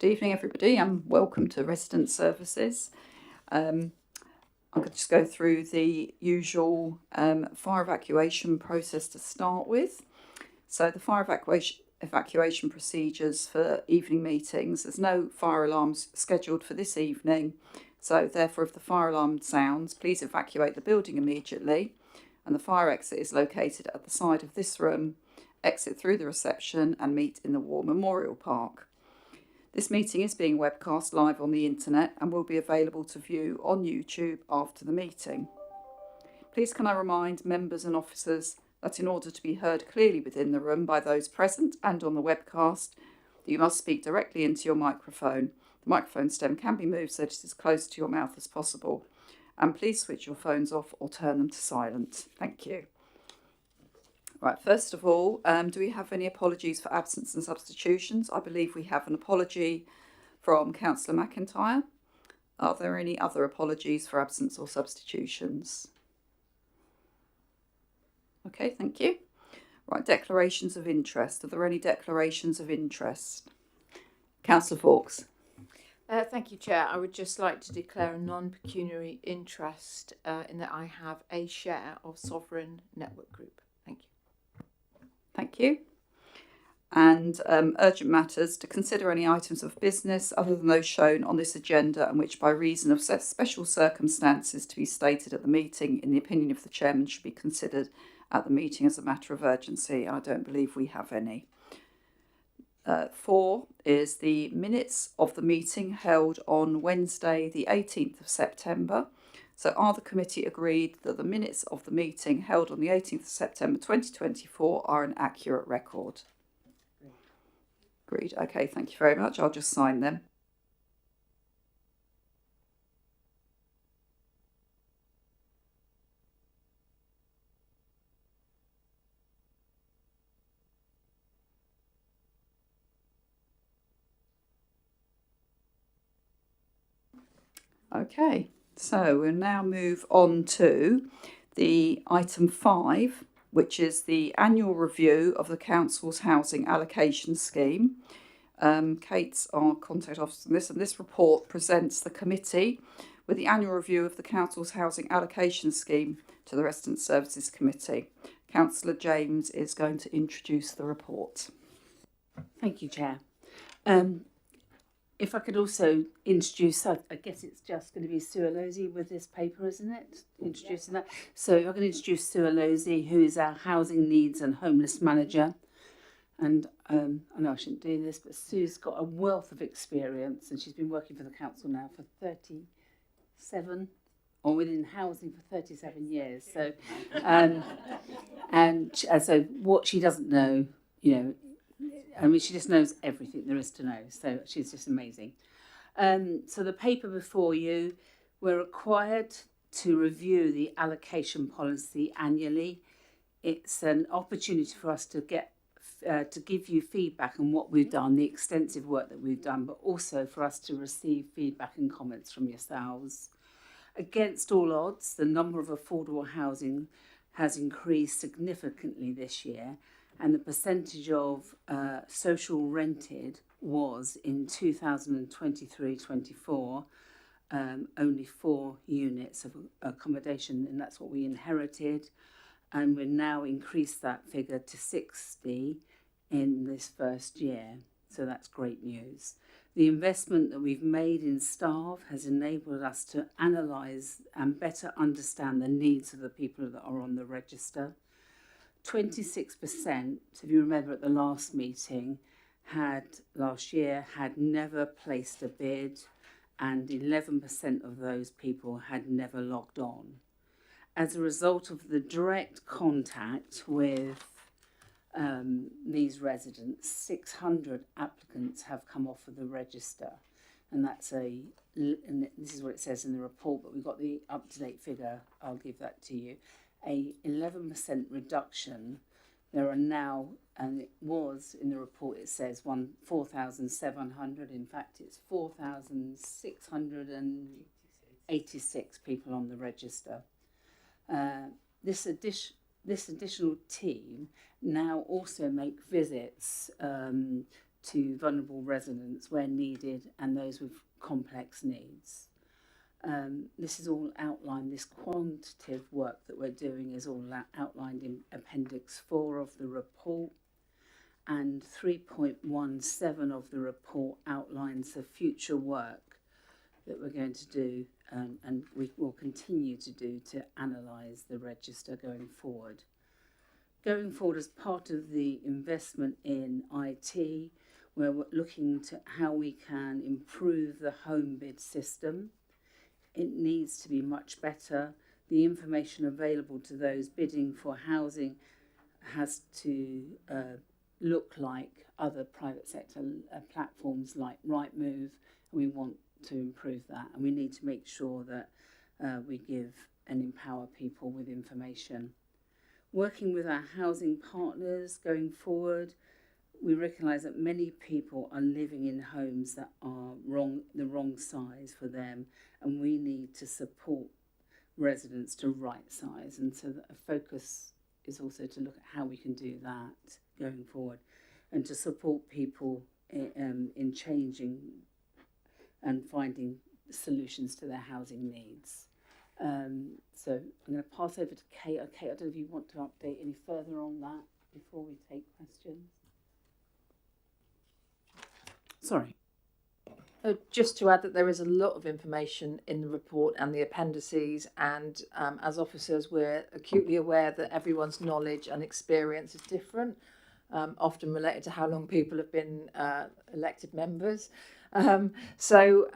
Good evening, everybody, and welcome to Resident Services. I'm going to just go through the usual fire evacuation process to start with. So the fire evacuation procedures for evening meetings. There's no fire alarms scheduled for this evening, so therefore if the fire alarm sounds, please evacuate the building immediately, and the fire exit is located at the side of this room. Exit through the reception and meet in the War Memorial Park. This meeting is being webcast live on the internet and will be available to view on YouTube after the meeting. Please can I remind members and officers that in order to be heard clearly within the room by those present and on the webcast, you must speak directly into your microphone. The microphone stem can be moved so that it is as close to your mouth as possible. And please switch your phones off or turn them to silent. Thank you. Right, first of all, do we have any apologies for absence and substitutions? I believe we have an apology from Councillor McIntyre. Are there any other apologies for absence or substitutions? Okay, thank you. Right, declarations of interest. Are there any declarations of interest? Councillor Fawkes. Thank you, Chair. I would just like to declare a non-pecuniary interest in that I have a share of Sovereign Network Group. Thank you. Thank you. And urgent matters, to consider any items of business other than those shown on this agenda and which by reason of special circumstances to be stated at the meeting in the opinion of the chairman should be considered at the meeting as a matter of urgency. I don't believe we have any. 4 is the minutes of the meeting held on Wednesday the 18th of September. So are the committee agreed that the minutes of the meeting held on the 18th of September 2024 are an accurate record? Agreed. Okay, thank you very much. I'll just sign them. Okay. So we'll now move on to the item 5, which is the annual review of the Council's housing allocation scheme. Kate's our contact officer on this, and this report presents the committee with the annual review of the Council's housing allocation scheme to the Resident Services Committee. Councillor James is going to introduce the report. Thank you, Chair. If I could also introduce, I guess it's just going to be Sue Alozzi with this paper, isn't it? Introducing that. So I'm going to introduce Sue Alozzi, who is our Housing Needs and Homeless Manager. And I know I shouldn't do this, but Sue's got a wealth of experience and she's been working for the council now for 37, or within housing for 37 years. So, so what she doesn't know, I mean, she just knows everything there is to know, so she's just amazing. So the paper before you, we're required to review the allocation policy annually. It's an opportunity for us to give you feedback on what we've done, the extensive work that we've done, but also for us to receive feedback and comments from yourselves. Against all odds, the number of affordable housing has increased significantly this year, and the percentage of social rented was in 2023-24 only 4 units of accommodation, and that's what we inherited, and we've now increased that figure to 60 in this first year, so that's great news. The investment that we've made in staff has enabled us to analyse and better understand the needs of the people that are on the register. 26%, if you remember at the last meeting, last year had never placed a bid, and 11% of those people had never logged on. As a result of the direct contact with these residents, 600 applicants have come off of the register, and and this is what it says in the report, but we've got the up-to-date figure. I'll give that to you. A 11% reduction. There are now, and it was in the report, it says 4,700. In fact, it's 4,686 people on the register. This additional team now also make visits to vulnerable residents where needed and those with complex needs. This is all outlined, this quantitative work that we're doing is all outlined in Appendix 4 of the report, and 3.17 of the report outlines the future work that we're going to do and we will continue to do to analyse the register going forward. Going forward, as part of the investment in IT, we're looking to how we can improve the home bid system. It needs to be much better. The information available to those bidding for housing has to look like other private sector platforms like Rightmove. We want to improve that, and we need to make sure that we give and empower people with information. Working with our housing partners going forward, we recognise that many people are living in homes that are the wrong size for them, and we need to support residents to right size. And so a focus is also to look at how we can do that going forward, and to support people in changing and finding solutions to their housing needs. So I'm going to pass over to Kate. Kate, I don't know if you want to update any further on that before we take questions. Sorry. Just to add that there is a lot of information in the report and the appendices, and as officers we're acutely aware that everyone's knowledge and experience is different, often related to how long people have been elected members. So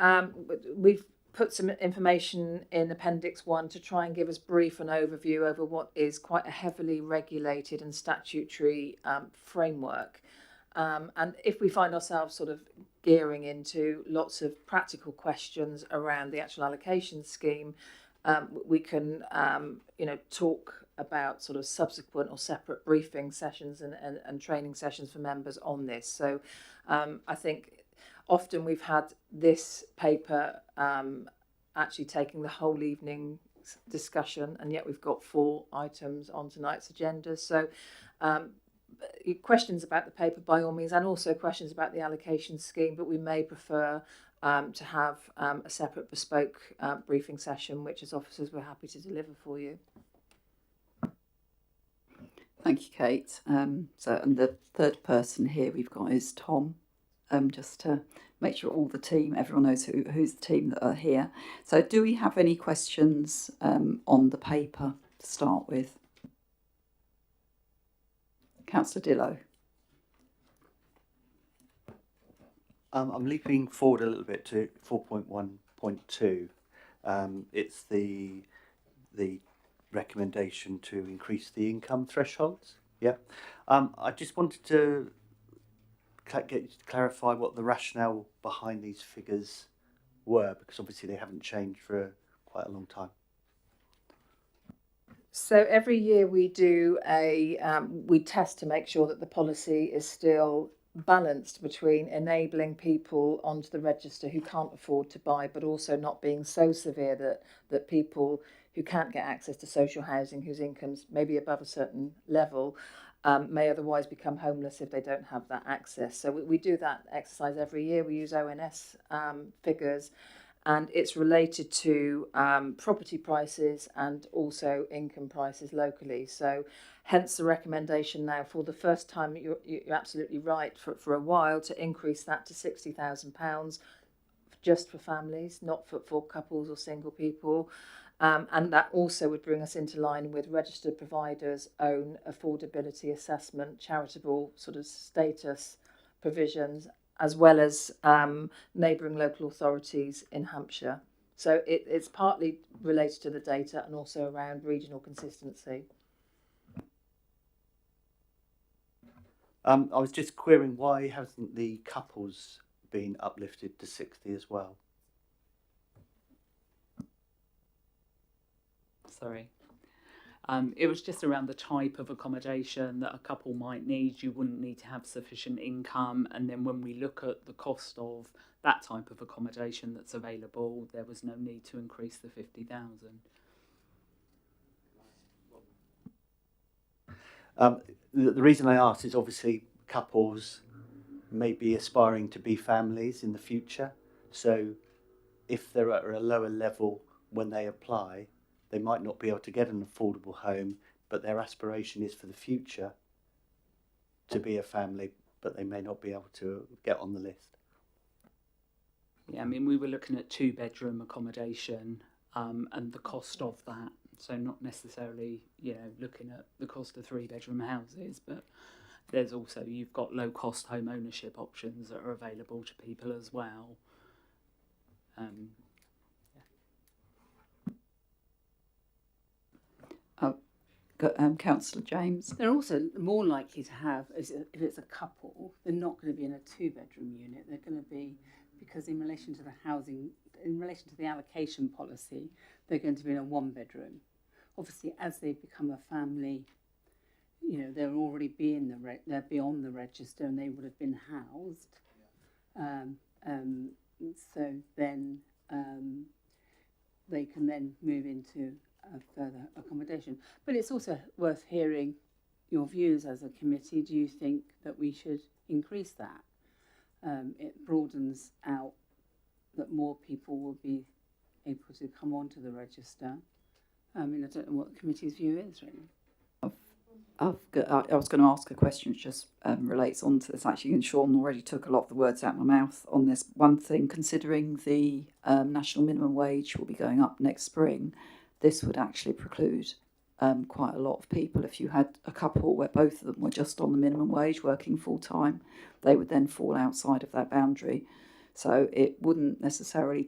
we've put some information in Appendix 1 to try and give us brief an overview over what is quite a heavily regulated and statutory framework. And if we find ourselves sort of gearing into lots of practical questions around the actual allocation scheme, we can talk about sort of subsequent or separate briefing sessions and training sessions for members on this. So I think often we've had this paper actually taking the whole evening discussion, and yet we've got 4 items on tonight's agenda. So questions about the paper by all means, and also questions about the allocation scheme, but we may prefer to have a separate bespoke briefing session, which as officers we're happy to deliver for you. Thank you, Kate. And the third person here we've got is Tom, just to make sure all the team, everyone knows who's the team that are here. So do we have any questions on the paper to start with? Councillor Dillow. I'm leaping forward a little bit to 4.1.2. It's the recommendation to increase the income thresholds. Yeah. I just wanted to get you to clarify what the rationale behind these figures were, because obviously they haven't changed for quite a long time. So every year we do we test to make sure that the policy is still balanced between enabling people onto the register who can't afford to buy, but also not being so severe that people who can't get access to social housing, whose incomes may be above a certain level, may otherwise become homeless if they don't have that access. So we do that exercise every year. We use ONS figures, and it's related to property prices and also income prices locally. So hence the recommendation now, for the first time, you're absolutely right, for a while, to increase that to £60,000 just for families, not for couples or single people. And that also would bring us into line with registered providers' own affordability assessment, charitable sort of status provisions, as well as neighbouring local authorities in Hampshire. So it's partly related to the data and also around regional consistency. I was just querying, why hasn't the couples been uplifted to 60 as well? Sorry. It was just around the type of accommodation that a couple might need. You wouldn't need to have sufficient income, and then when we look at the cost of that type of accommodation that's available, there was no need to increase the 50,000. The reason I asked is obviously couples may be aspiring to be families in the future. So if they're at a lower level when they apply, they might not be able to get an affordable home, but their aspiration is for the future to be a family, but they may not be able to get on the list. Yeah, I mean, we were looking at 2-bedroom accommodation and the cost of that. So not necessarily, looking at the cost of 3-bedroom houses, but there's also, you've got low cost home ownership options that are available to people as well. Councillor James. They're also more likely to have, if it's a couple, they're not going to be in a 2-bedroom unit. They're going to be, because in relation to the housing, in relation to the allocation policy, they're going to be in a 1-bedroom. Obviously, as they become a family, they'll already be in they'll be on the register and they would have been housed. So then they can then move into a further accommodation. But it's also worth hearing your views as a committee. Do you think that we should increase that? It broadens out that more people will be able to come onto the register. I mean, I don't know what the committee's view is, really. I was going to ask a question which just relates on to this actually, and Sean already took a lot of the words out of my mouth on this. One thing, considering the national minimum wage will be going up next spring, this would actually preclude quite a lot of people. If you had a couple where both of them were just on the minimum wage working full time, they would then fall outside of that boundary. So it wouldn't necessarily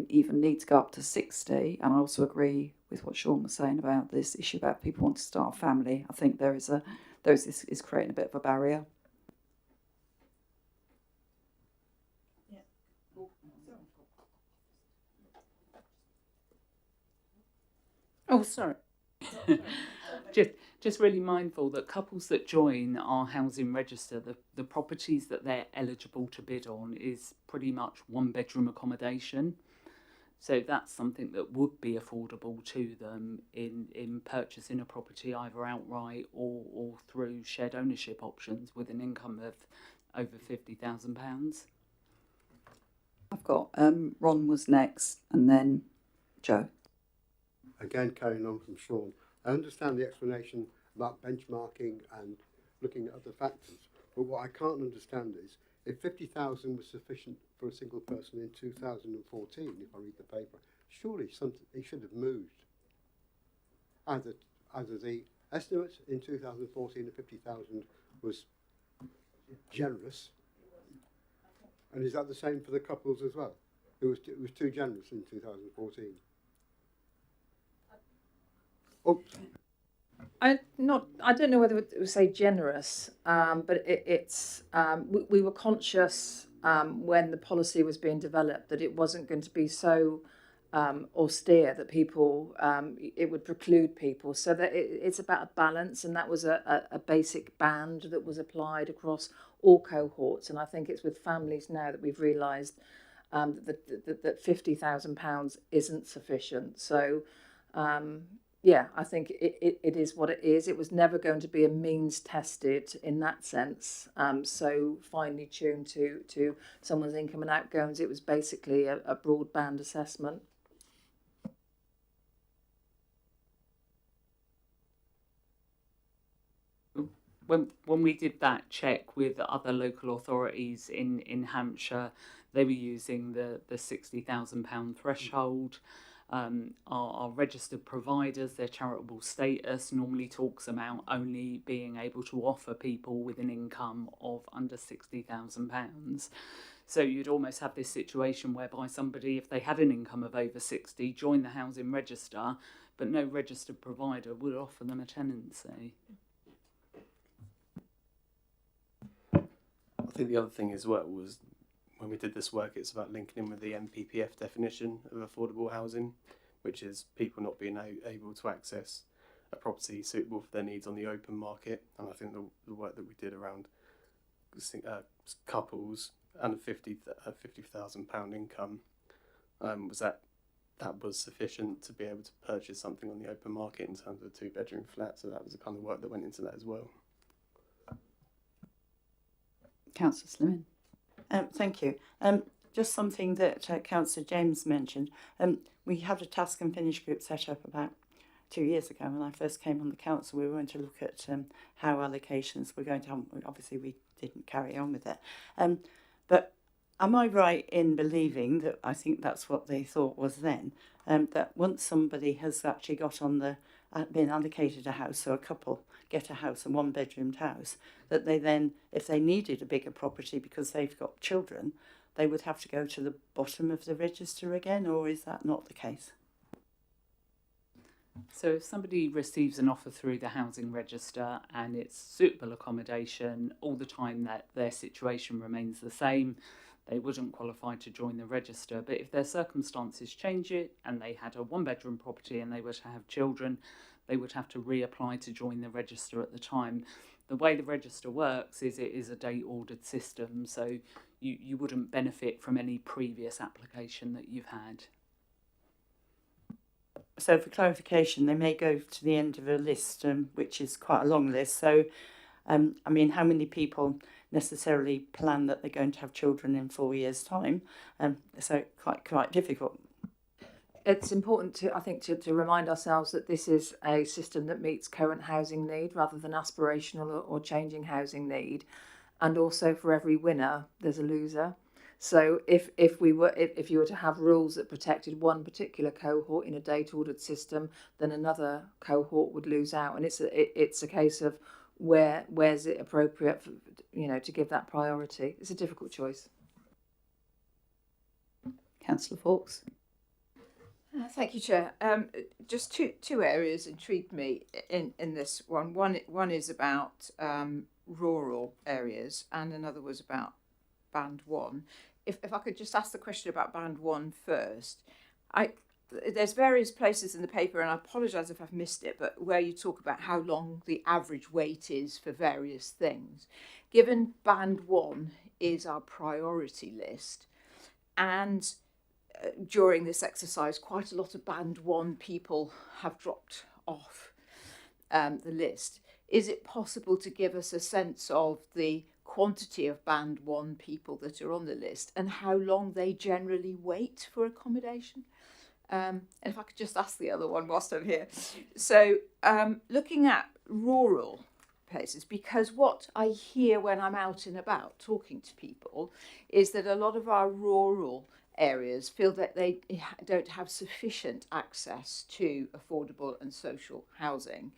even need to go up to 60. And I also agree with what Sean was saying about this issue about people wanting to start a family. I think this is creating a bit of a barrier. Oh, sorry. Just really mindful that couples that join our housing register, the properties that they're eligible to bid on is pretty much 1-bedroom accommodation. So that's something that would be affordable to them in purchasing a property either outright or through shared ownership options with an income of over £50,000. I've got Ron was next and then Joe. Again, carrying on from Sean, I understand the explanation about benchmarking and looking at other factors, but what I can't understand is if 50,000 was sufficient for a single person in 2014, if I read the paper, surely it should have moved. Either the estimates in 2014 of 50,000 was generous, and is that the same for the couples as well? It was too generous in 2014. Oh, I don't know whether it would say generous, but we were conscious when the policy was being developed that it wasn't going to be so austere that people it would preclude people. So that it's about a balance, and that was a basic band that was applied across all cohorts. And I think it's with families now that we've realised that £50,000 isn't sufficient. So. Yeah, I think it is what it is. It was never going to be a means tested in that sense. So finely tuned to someone's income and outgoings. It was basically a broadband assessment. When we did that check with other local authorities in Hampshire, they were using the £60,000 threshold. Our registered providers, their charitable status normally talks about only being able to offer people with an income of under £60,000. So you'd almost have this situation whereby somebody, if they had an income of over 60, joined the housing register, but no registered provider would offer them a tenancy. I think the other thing as well was when we did this work, it's about linking in with the NPPF definition of affordable housing, which is people not being able to access a property suitable for their needs on the open market. And I think the work that we did around couples and a £50,000 income was that was sufficient to be able to purchase something on the open market in terms of a 2-bedroom flat. So that was the kind of work that went into that as well. Councillor Slimming. Thank you. Just something that Councillor James mentioned. We had a task and finish group set up about 2 years ago when I first came on the council. We were going to look at how allocations were going to happen. Obviously, we didn't carry on with it. But am I right in believing that, I think that's what they thought was then, that once somebody has actually got on the been allocated a house, so a couple get a house, a one-bedroomed house, that they then, if they needed a bigger property because they've got children, they would have to go to the bottom of the register again, or is that not the case? So if somebody receives an offer through the housing register and it's suitable accommodation, all the time that their situation remains the same, they wouldn't qualify to join the register. But if their circumstances change it and they had a one-bedroom property and they were to have children, they would have to reapply to join the register at the time. The way the register works is it is a date-ordered system, so you wouldn't benefit from any previous application that you've had. So for clarification, they may go to the end of a list, which is quite a long list. So, I mean, how many people necessarily plan that they're going to have children in 4 years' time? So quite difficult. It's important to, I think, to remind ourselves that this is a system that meets current housing need rather than aspirational or changing housing need. And also for every winner, there's a loser. So if you were to have rules that protected one particular cohort in a date-ordered system, then another cohort would lose out. And it's a case of where's it appropriate for, to give that priority. It's a difficult choice. Councillor Fawkes. Thank you, Chair. Just two areas intrigued me in this one. One is about rural areas, and another was about Band 1. If I could just ask the question about Band 1 first. There's various places in the paper, and I apologise if I've missed it, but where you talk about how long the average wait is for various things. Given Band 1 is our priority list, and during this exercise, quite a lot of Band 1 people have dropped off the list. Is it possible to give us a sense of the quantity of Band 1 people that are on the list and how long they generally wait for accommodation? And if I could just ask the other one whilst I'm here. So looking at rural places, because what I hear when I'm out and about talking to people is that a lot of our rural areas feel that they don't have sufficient access to affordable and social housing.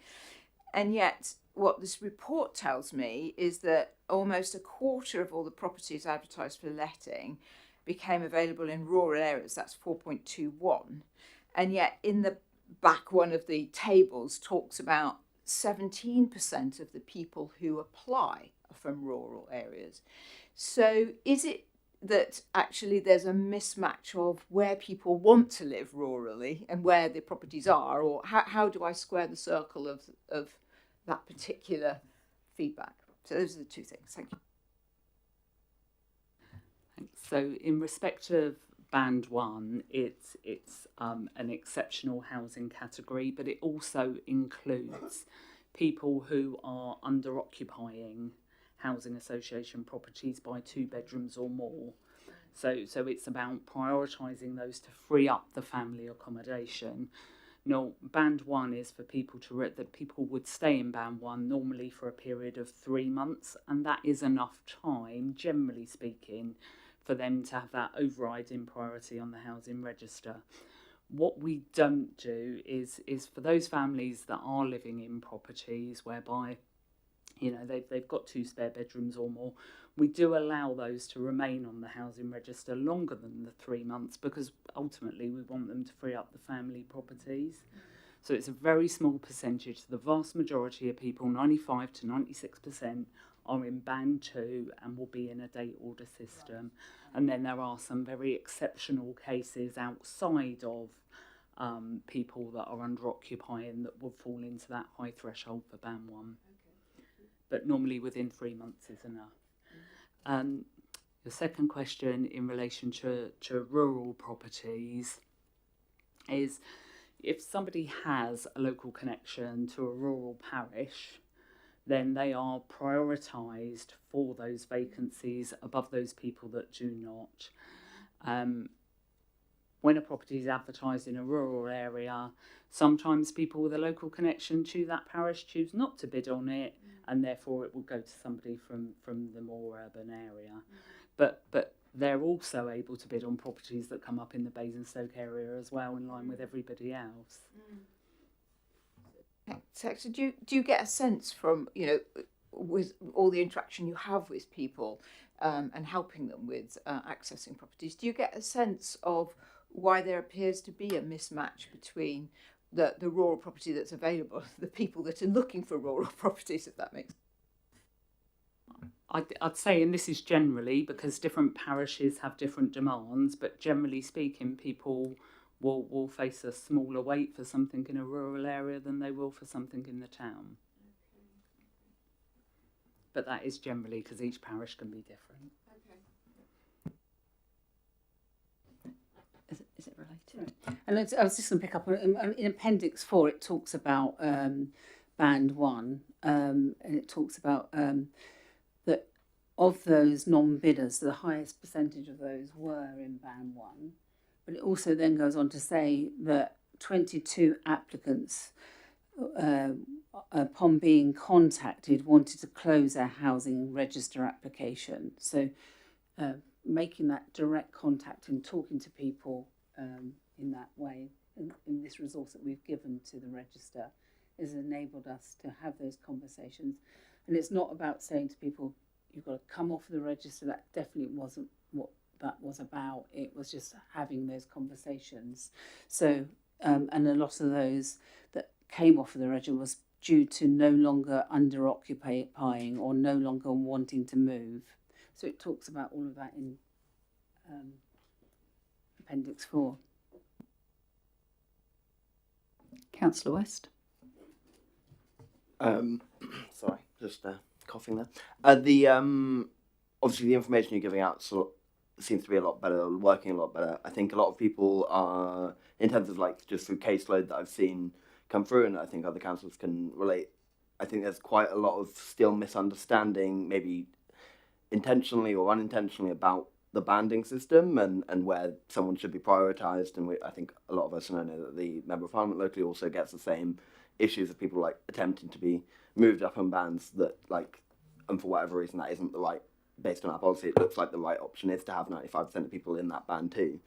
And yet what this report tells me is that almost a quarter of all the properties advertised for letting became available in rural areas. That's 4.21. And yet in the back one of the tables talks about 17% of the people who apply are from rural areas. So is it that actually there's a mismatch of where people want to live rurally and where the properties are, or how do I square the circle of that particular feedback? So those are the two things. Thank you. So in respect of Band 1, it's an exceptional housing category, but it also includes people who are under occupying housing association properties by 2 bedrooms or more. So it's about prioritising those to free up the family accommodation. Now, Band 1 is for people that people would stay in Band 1 normally for a period of 3 months, and that is enough time, generally speaking, for them to have that overriding priority on the housing register. What we don't do is for those families that are living in properties whereby they've got 2 spare bedrooms or more, we do allow those to remain on the housing register longer than the 3 months, because ultimately we want them to free up the family properties. So it's a very small percentage. The vast majority of people, 95 to 96%, are in Band 2 and will be in a date order system. And then there are some very exceptional cases outside of people that are under occupying that would fall into that high threshold for Band 1. But normally within 3 months is enough. The second question in relation to rural properties is, if somebody has a local connection to a rural parish, then they are prioritised for those vacancies above those people that do not. When a property is advertised in a rural area, sometimes people with a local connection to that parish choose not to bid on it, and therefore it will go to somebody from the more urban area. But they're also able to bid on properties that come up in the Basingstoke area as well, in line with everybody else. So do you get a sense from, you know, with all the interaction you have with people and helping them with accessing properties, do you get a sense of why there appears to be a mismatch between the rural property that's available, the people that are looking for rural properties, if that makes sense? I'd say, and this is generally because different parishes have different demands, but generally speaking, people will face a smaller wait for something in a rural area than they will for something in the town. But that is generally because each parish can be different. Is it related? And I was just going to pick up on, in Appendix 4, it talks about Band 1, and it talks about that of those non-bidders, the highest percentage of those were in Band 1. But it also then goes on to say that 22 applicants, upon being contacted, wanted to close their housing register application. So making that direct contact and talking to people in that way, in this resource that we've given to the register, has enabled us to have those conversations. And it's not about saying to people, you've got to come off the register. That definitely wasn't what that was about. It was just having those conversations. So, and a lot of those that came off of the register was due to no longer under occupying or no longer wanting to move. So it talks about all of that in Appendix 4. Councillor West. Sorry, just coughing there. Obviously the information you're giving out sort of seems to be a lot better, working a lot better. I think a lot of people are, in terms of like just through caseload that I've seen come through, and I think other councillors can relate, I think there's quite a lot of still misunderstanding, maybe intentionally or unintentionally, about the banding system and where someone should be prioritised. And I think a lot of us, and I know that the Member of Parliament locally also gets the same issues of people like attempting to be moved up on bands that like, and for whatever reason that isn't the right, based on our policy, it looks like the right option is to have 95% of people in that band too.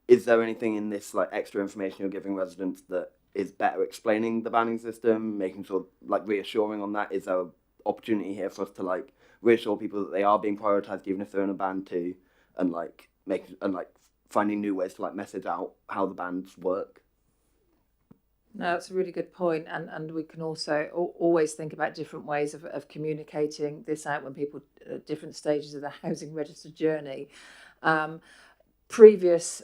Is there anything in this like extra information you're giving residents that is better explaining the banding system, making sure, like reassuring on that? Is there an opportunity here for us to like reassure people that they are being prioritised even if they're in a band too, and like finding new ways to like message out how the bands work? No, that's a really good point, and we can also always think about different ways of communicating this out when people at different stages of the housing register journey. Previous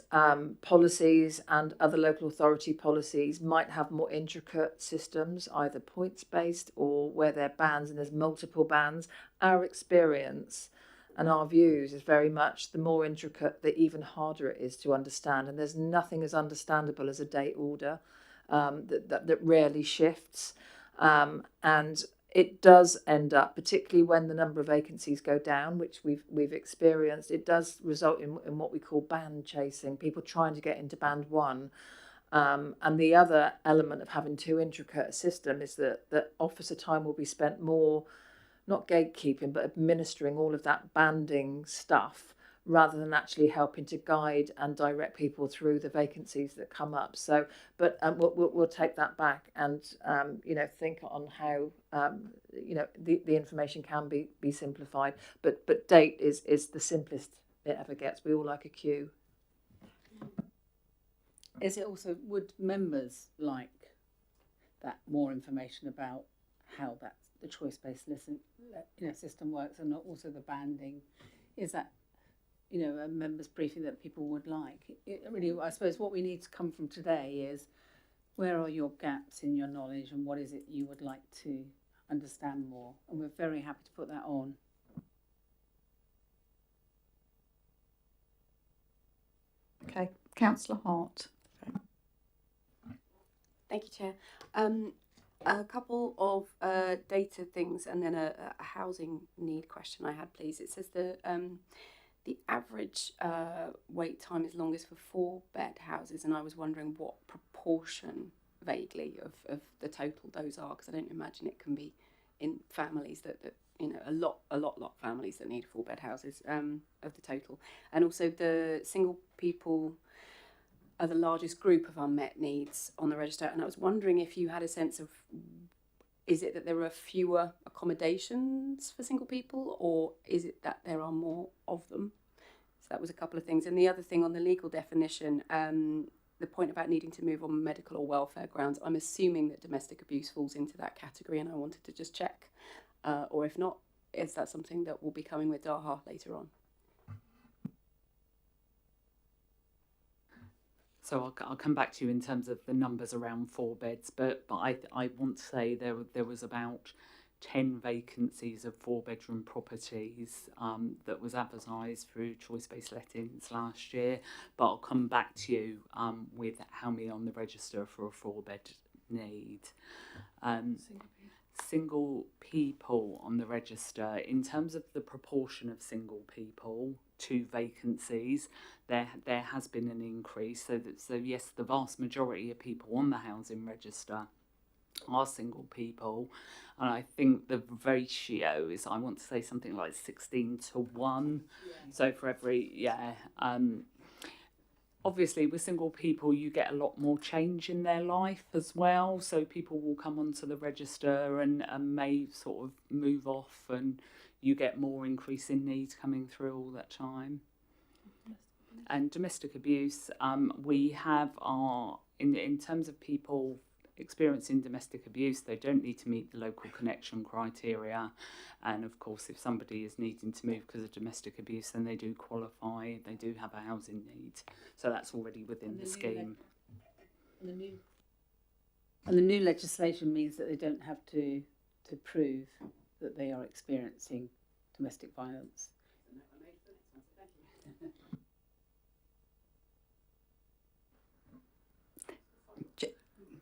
policies and other local authority policies might have more intricate systems, either points based or where they're bands and there's multiple bands. Our experience and our views is very much the more intricate, the even harder it is to understand, and there's nothing as understandable as a date order. That rarely shifts, and it does end up, particularly when the number of vacancies go down, which we've experienced, it does result in what we call band chasing, people trying to get into band 1. And the other element of having too intricate a system is that officer time will be spent more, not gatekeeping, but administering all of that banding stuff, rather than actually helping to guide and direct people through the vacancies that come up. So, but we'll take that back and think on how the information can be simplified. But date is the simplest it ever gets. We all like a queue. Is it also, would members like that more information about how that the choice-based system works, and also the banding? Is that a members' briefing that people would like? Really, I suppose what we need to come from today is, where are your gaps in your knowledge and what is it you would like to understand more? And we're very happy to put that on. Okay, Councillor Hart. Thank you, Chair. A couple of data things and then a housing need question I had, please. It says the average wait time is longest for 4-bed houses, and I was wondering what proportion, vaguely, of the total those are, because I don't imagine it can be in families that a lot families that need 4-bed houses of the total. And also the single people are the largest group of unmet needs on the register, and I was wondering if you had a sense of, is it that there are fewer accommodations for single people, or is it that there are more of them? So that was a couple of things. And the other thing on the legal definition, the point about needing to move on medical or welfare grounds, I'm assuming that domestic abuse falls into that category, and I wanted to just check, or if not, is that something that will be coming with DAHA later on? So I'll come back to you in terms of the numbers around 4 beds, but I want to say there was about 10 vacancies of 4-bedroom properties that was advertised through choice-based lettings last year. But I'll come back to you with how many on the register for a 4-bed need. Single people on the register, in terms of the proportion of single people to vacancies, there has been an increase. So yes, the vast majority of people on the housing register are single people, and I think the ratio is, I want to say something like 16:1. Yeah. So for every obviously with single people you get a lot more change in their life as well, so people will come onto the register and may sort of move off, and you get more increase in needs coming through all that time. And domestic abuse, we have our, in terms of people experiencing domestic abuse, they don't need to meet the local connection criteria, and of course if somebody is needing to move because of domestic abuse, then they do qualify, they do have a housing need, so that's already within the scheme. And the new legislation means that they don't have to prove that they are experiencing domestic violence.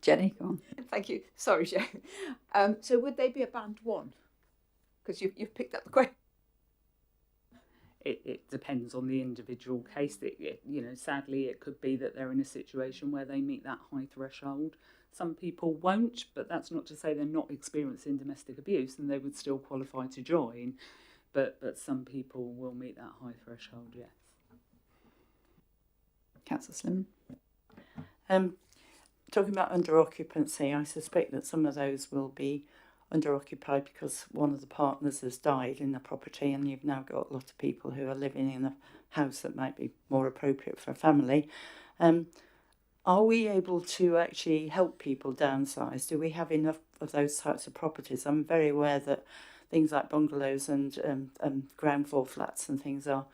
Jenny, go on. Thank you. Sorry, Jo. So would they be a band 1? Because you've picked up the question. It depends on the individual case. Sadly, it could be that they're in a situation where they meet that high threshold. Some people won't, but that's not to say they're not experiencing domestic abuse, and they would still qualify to join. But some people will meet that high threshold, yes. Councillor Slim. Talking about under occupancy, I suspect that some of those will be under occupied because one of the partners has died in the property, and you've now got a lot of people who are living in a house that might be more appropriate for a family. Are we able to actually help people downsize? Do we have enough of those types of properties? I'm very aware that things like bungalows and ground floor flats and things are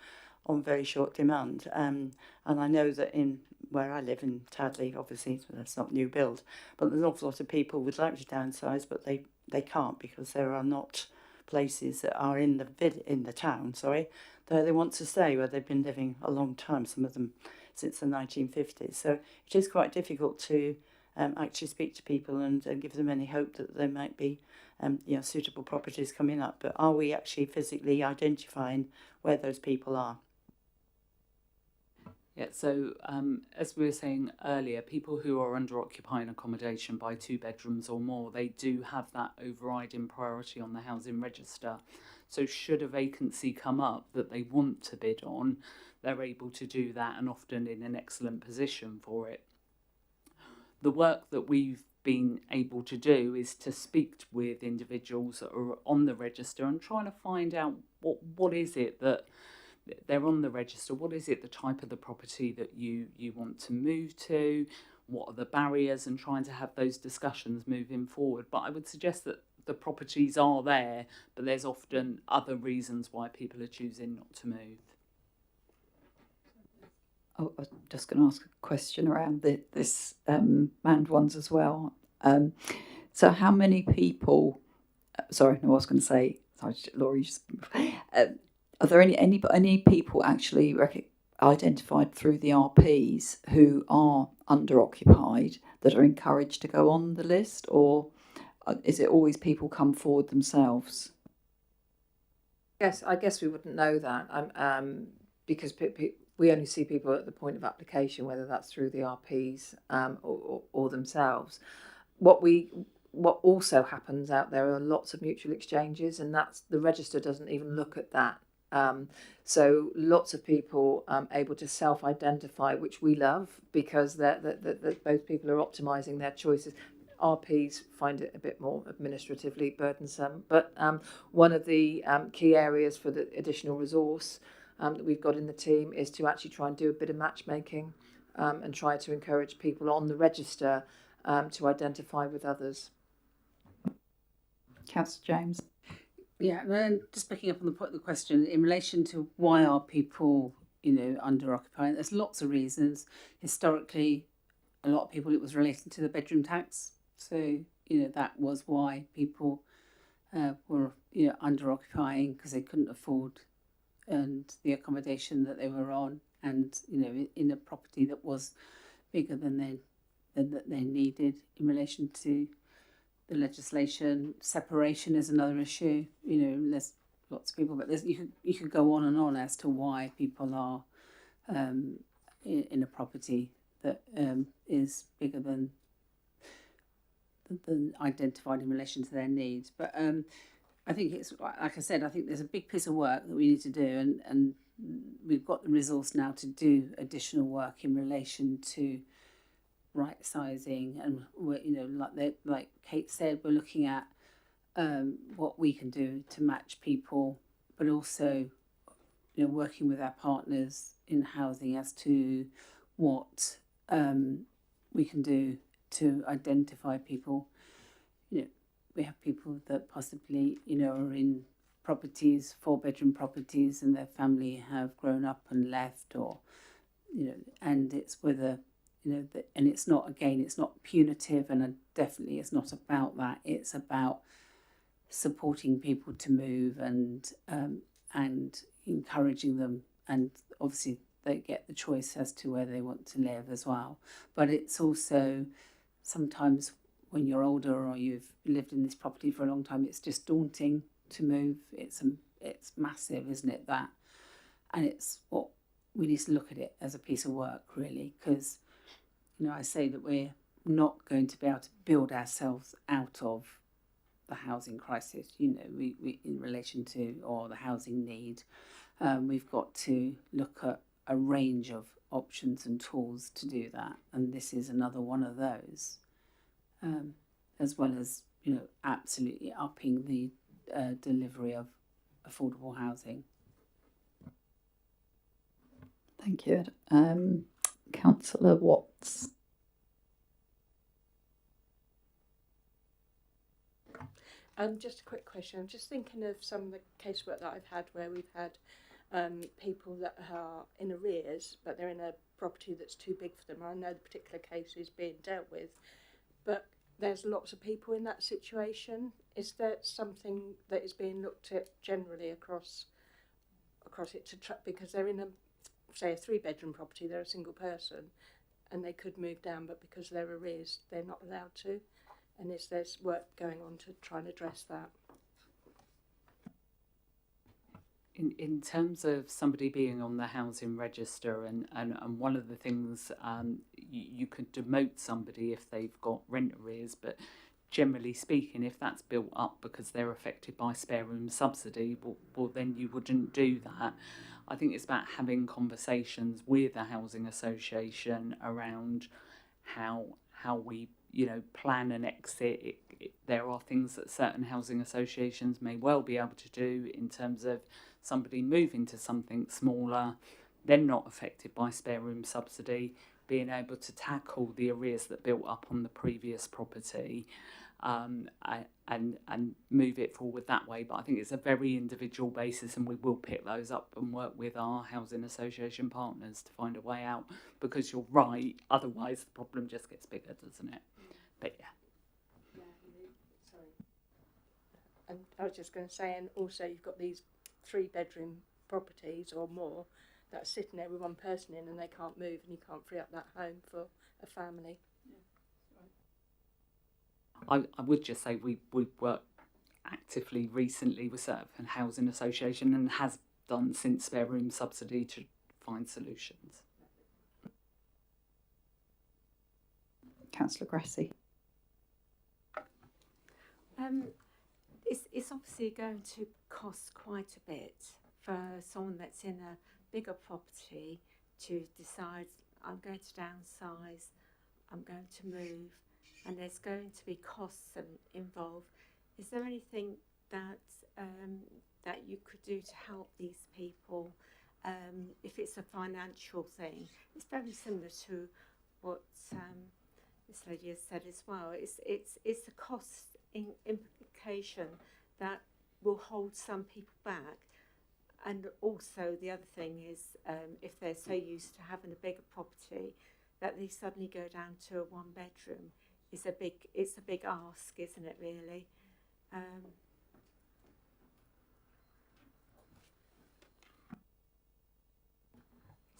on very short demand. And I know that in where I live in Tadley, obviously that's not new build, but there's an awful lot of people would like to downsize, but they can't because there are not places that are in the town, though they want to stay where they've been living a long time, some of them since the 1950s. So it is quite difficult to actually speak to people and give them any hope that there might be suitable properties coming up. But are we actually physically identifying where those people are? Yeah, so as we were saying earlier, people who are under occupying accommodation by 2 bedrooms or more, they do have that overriding priority on the housing register. So should a vacancy come up that they want to bid on, they're able to do that, and often in an excellent position for it. The work that we've been able to do is to speak with individuals that are on the register and trying to find out what is it that they're on the register, what is it the type of the property that you want to move to, what are the barriers, and trying to have those discussions moving forward. But I would suggest that the properties are there, but there's often other reasons why people are choosing not to move. Oh, I was just going to ask a question around this band 1s as well. So how many people, sorry, no, I was going to say, sorry, Laurie, just are there any people actually identified through the RPs who are under occupied that are encouraged to go on the list, or is it always people come forward themselves? Yes, I guess we wouldn't know that because we only see people at the point of application, whether that's through the RPs or themselves. What also happens out there are lots of mutual exchanges, and that's the register doesn't even look at that. So lots of people able to self-identify, which we love because that both people are optimising their choices. RPs find it a bit more administratively burdensome, but one of the key areas for the additional resource that we've got in the team is to actually try and do a bit of matchmaking and try to encourage people on the register to identify with others. Councillor James. Yeah, and then just picking up on the question in relation to why are people, under occupying, there's lots of reasons. Historically, a lot of people, it was related to the bedroom tax. So, that was why people were, under occupying because they couldn't afford the accommodation that they were on, and, in a property that was bigger than they needed in relation to the legislation. Separation is another issue. There's lots of people, but you could go on and on as to why people are in a property that is bigger than identified in relation to their needs. But I think it's like I said. I think there's a big piece of work that we need to do, and we've got the resource now to do additional work in relation to right sizing, and like Kate said, we're looking at what we can do to match people, but also working with our partners in housing as to what we can do to identify people. We have people that possibly are in properties, 4-bedroom properties, and their family have grown up and left, or and it's whether and it's not, again, it's not punitive, and definitely it's not about that. It's about supporting people to move and encouraging them, and obviously they get the choice as to where they want to live as well. But it's also sometimes when you're older or you've lived in this property for a long time, it's just daunting to move. It's massive, isn't it, that? And it's what we need to look at it as a piece of work, really, because I say that we're not going to be able to build ourselves out of the housing crisis, we in relation to, or the housing need. We've got to look at a range of options and tools to do that, and this is another one of those, as well as absolutely upping the delivery of affordable housing. Thank you. Councillor Watts. Just a quick question. I'm just thinking of some of the casework that I've had where we've had people that are in arrears, but they're in a property that's too big for them. I know the particular case is being dealt with, but there's lots of people in that situation. Is there something that is being looked at generally across it because they're in a 3-bedroom property, they're a single person, and they could move down, but because they're arrears, they're not allowed to. And is there work going on to try and address that? In terms of somebody being on the housing register, and one of the things you could demote somebody if they've got rent arrears, but generally speaking, if that's built up because they're affected by spare room subsidy, well then you wouldn't do that. I think it's about having conversations with the housing association around how we plan an exit. There are things that certain housing associations may well be able to do in terms of somebody moving to something smaller, then not affected by spare room subsidy, being able to tackle the arrears that built up on the previous property, and move it forward that way. But I think it's a very individual basis, and we will pick those up and work with our housing association partners to find a way out, because you're right, otherwise the problem just gets bigger, doesn't it? But yeah. Sorry. And I was just going to say, and also you've got these 3-bedroom properties or more that are sitting there with one person in, and they can't move, and you can't free up that home for a family. I would just say we work actively recently with certain housing association and has done since spare room subsidy to find solutions. Councillor Grassi. It's obviously going to cost quite a bit for someone that's in a bigger property to decide, I'm going to downsize, I'm going to move, and there's going to be costs involved. Is there anything that that you could do to help these people? If it's a financial thing, it's very similar to what this lady has said as well. It's a cost implication that will hold some people back. And also the other thing is, if they're so used to having a bigger property, that they suddenly go down to a 1-bedroom, it's a big ask, isn't it? Really.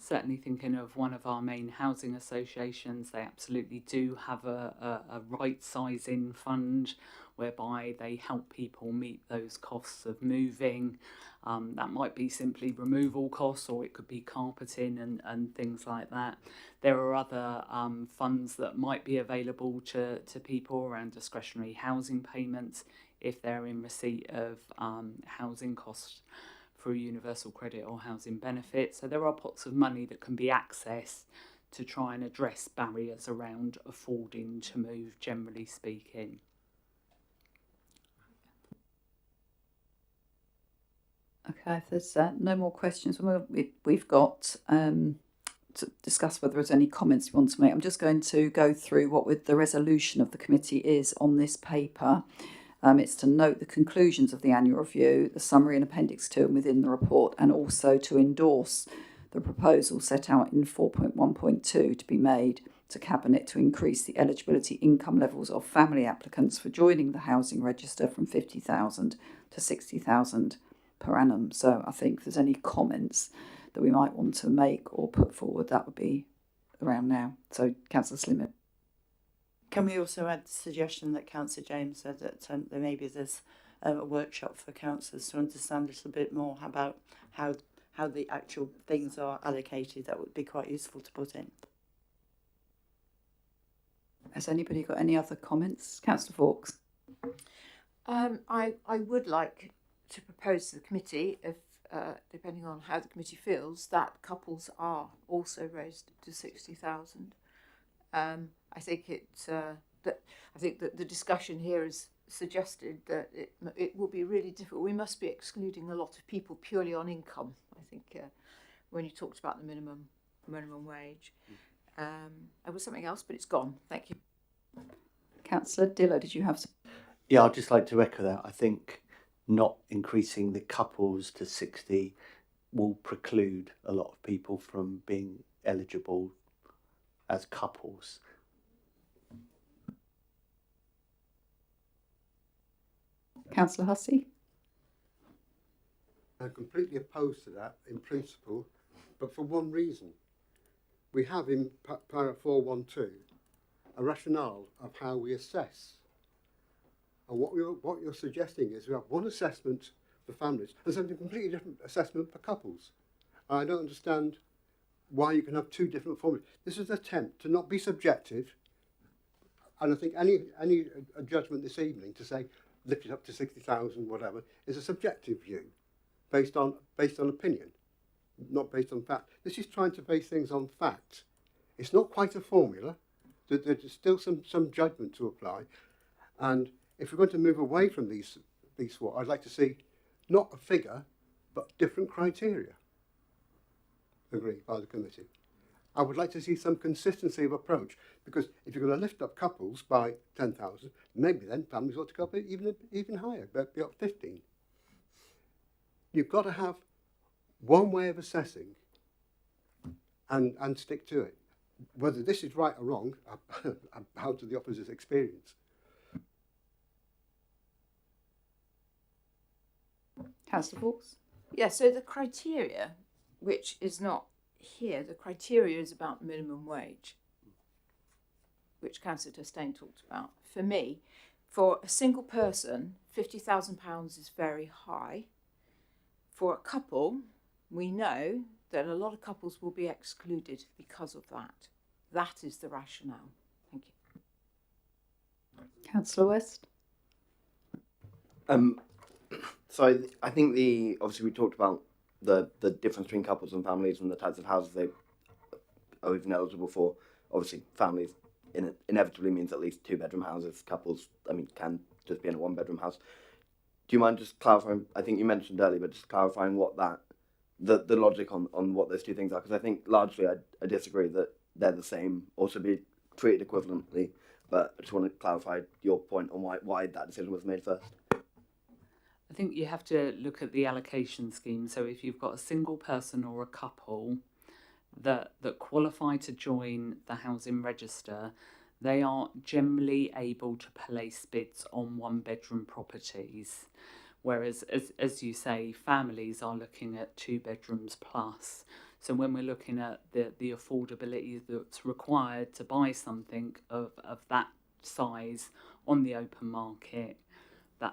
Certainly thinking of one of our main housing associations, they absolutely do have a right sizing fund whereby they help people meet those costs of moving. That might be simply removal costs, or it could be carpeting and things like that. There are other funds that might be available to people around discretionary housing payments if they're in receipt of housing costs through universal credit or housing benefit. So there are pots of money that can be accessed to try and address barriers around affording to move, generally speaking. Okay, if there's no more questions, we've got to discuss whether there's any comments you want to make. I'm just going to go through what the resolution of the committee is on this paper. It's to note the conclusions of the annual review, the summary and appendix 2 and within the report, and also to endorse the proposal set out in 4.1.2 to be made to Cabinet to increase the eligibility income levels of family applicants for joining the housing register from 50,000 to 60,000 per annum. So I think if there's any comments that we might want to make or put forward, that would be around now. So Councillor Slimmett. Can we also add the suggestion that Councillor James said that there maybe there's a workshop for councillors to understand a little bit more about how the actual things are allocated? That would be quite useful to put in. Has anybody got any other comments? Councillor Fawkes. I would like to propose to the committee, if depending on how the committee feels, that couples are also raised to 60,000. I think that the discussion here has suggested that it will be really difficult. We must be excluding a lot of people purely on income. I think when you talked about the minimum wage, there was something else, but it's gone. Thank you. Councillor Diller, did you have some? Yeah, I'd just like to echo that. I think not increasing the couples to 60 will preclude a lot of people from being eligible as couples. Councillor Hussey? I'm completely opposed to that in principle, but for one reason. We have in paragraph 412 a rationale of how we assess. And what you're suggesting is we have one assessment for families and something completely different assessment for couples. And I don't understand why you can have two different formulas. This is an attempt to not be subjective. And I think any judgment this evening to say lift it up to 60,000, whatever, is a subjective view based on opinion, not based on fact. This is trying to base things on fact. It's not quite a formula. There's still some judgment to apply. And if we're going to move away from these four, I'd like to see not a figure, but different criteria agreed by the committee. I would like to see some consistency of approach, because if you're going to lift up couples by 10,000, maybe then families ought to go up even higher, but be up 15. You've got to have one way of assessing and stick to it. Whether this is right or wrong, I'm bound to the opposite experience. Councillor Fawkes? Yeah, so the criteria, which is not here, the criteria is about minimum wage, which Councillor Testain talked about. For me, For a single person, £50,000 is very high. For a couple, we know that a lot of couples will be excluded because of that. That is the rationale. Thank you. Councillor West? So I think obviously we talked about the difference between couples and families and the types of houses they are even eligible for. Obviously, families inevitably means at least 2-bedroom houses. Couples, can just be in a 1-bedroom house. Do you mind just clarifying? I think you mentioned earlier, but just clarifying what the logic on what those two things are, because I think largely I disagree that they're the same or should be treated equivalently. But I just want to clarify your point on why that decision was made first. I think you have to look at the allocation scheme. So if you've got a single person or a couple that qualify to join the housing register, they are generally able to place bids on 1-bedroom properties. Whereas, as you say, families are looking at 2 bedrooms plus. So when we're looking at the affordability that's required to buy something of that size on the open market,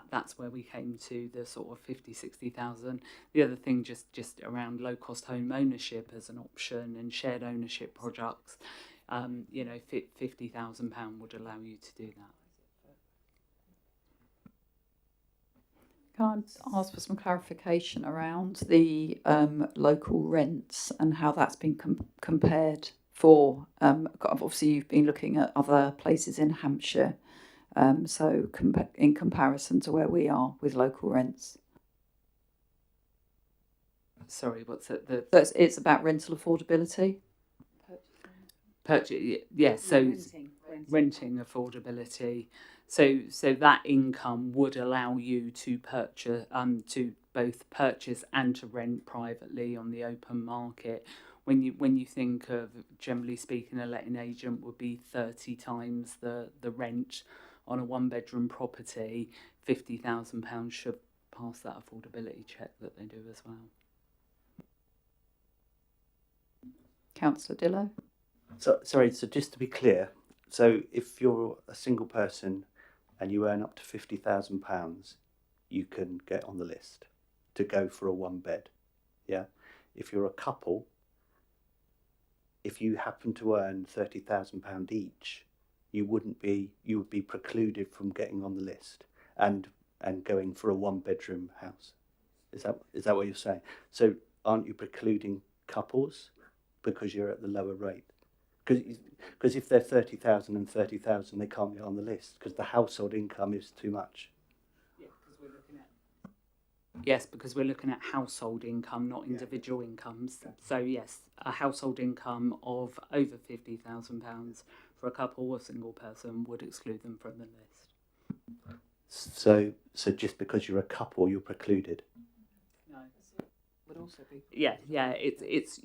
that's where we came to the sort of 50,000-60,000. The other thing just around low cost home ownership as an option and shared ownership projects, £50,000 would allow you to do that. Can I ask for some clarification around the local rents and how that's been compared for, obviously you've been looking at other places in Hampshire, so in comparison to where we are with local rents. Sorry, what's it? It's about rental affordability? Yes, so renting affordability. So that income would allow you to purchase, to both purchase and to rent privately on the open market. When you think of, generally speaking, a letting agent would be 30 times the rent on a 1-bedroom property. £50,000 should pass that affordability check that they do as well. Councillor Dillo? So just to be clear, so if you're a single person and you earn up to £50,000, you can get on the list to go for a 1-bed. Yeah. If you're a couple, if you happen to earn £30,000 each, you would be precluded from getting on the list and going for a 1-bedroom house. Is that what you're saying? So aren't you precluding couples because you're at the lower rate? Because if they're 30,000 and 30,000, they can't get on the list because the household income is too much. Yes, because we're looking at household income, not individual incomes. So yes, a household income of over £50,000 for a couple or single person would exclude them from the list. So just because you're a couple, you're precluded. No, would also be. Yeah. It's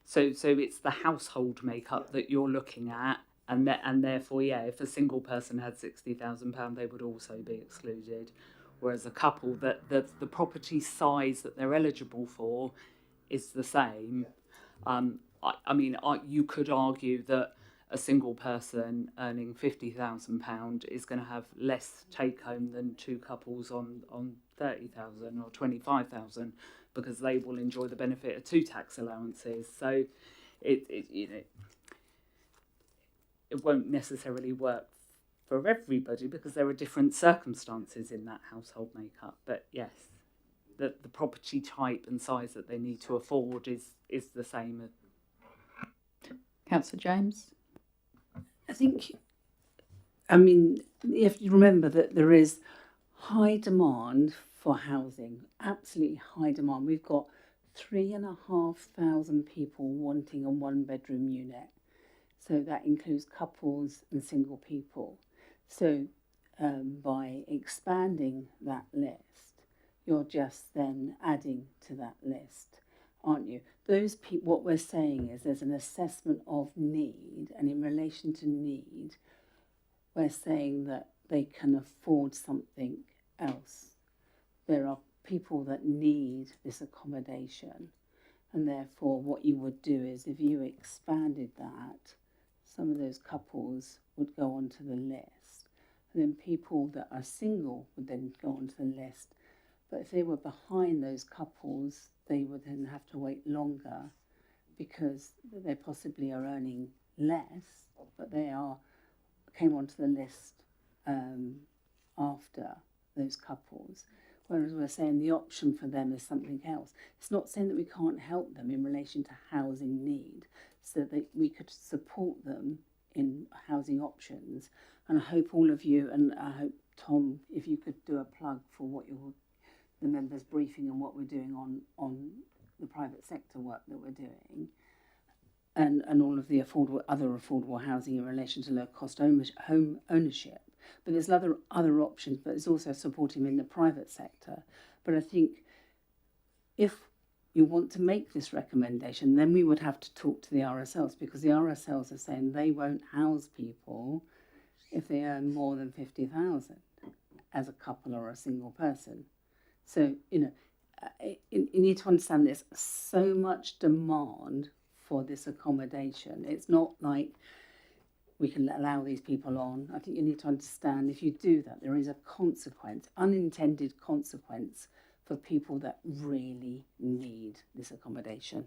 so it's the household makeup that you're looking at, and therefore, if a single person had £60,000, they would also be excluded. Whereas a couple, that the property size that they're eligible for is the same. You could argue that a single person earning £50,000 is going to have less take home than 2 couples on 30,000 or 25,000 because they will enjoy the benefit of 2 tax allowances. So it won't necessarily work for everybody because there are different circumstances in that household makeup. But yes, the property type and size that they need to afford is the same. Councillor James? I think, you have to remember that there is high demand for housing, absolutely high demand. We've got 3,500 people wanting a 1-bedroom unit. So that includes couples and single people. So by expanding that list, you're just then adding to that list, aren't you? Those people, what we're saying is there's an assessment of need, and in relation to need, we're saying that they can afford something else. There are people that need this accommodation, and therefore what you would do is if you expanded that, some of those couples would go onto the list, and then people that are single would then go onto the list. But if they were behind those couples, they would then have to wait longer because they possibly are earning less, but they came onto the list after those couples. Whereas we're saying the option for them is something else. It's not saying that we can't help them in relation to housing need, so that we could support them in housing options. And I hope all of you, and I hope Tom, if you could do a plug for what the members' briefing and what we're doing on the private sector work that we're doing, and all of the other affordable housing in relation to low cost home ownership. But there's other options, but it's also supporting in the private sector. But I think if you want to make this recommendation, then we would have to talk to the RSLs, because the RSLs are saying they won't house people if they earn more than 50,000 as a couple or a single person. So, you need to understand there's so much demand for this accommodation. It's not like we can allow these people on. I think you need to understand if you do that, there is a consequence, unintended consequence for people that really need this accommodation.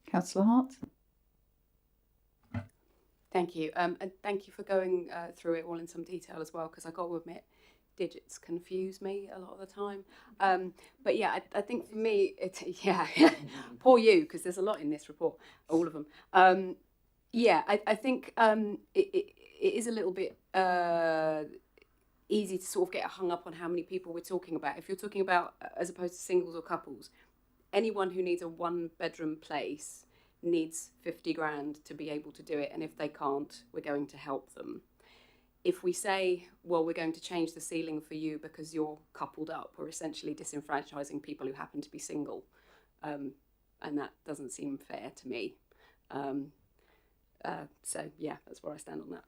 Councillor Hart? Thank you. And thank you for going through it all in some detail as well, because I got to admit, digits confuse me a lot of the time. But yeah, I think for me, poor you, because there's a lot in this report, all of them. I think it is a little bit easy to sort of get hung up on how many people we're talking about. If you're talking about, as opposed to singles or couples, anyone who needs a 1-bedroom place needs 50 grand to be able to do it, and if they can't, we're going to help them. If we say, well, we're going to change the ceiling for you because you're coupled up, we're essentially disenfranchising people who happen to be single, and that doesn't seem fair to me. So yeah, that's where I stand on that.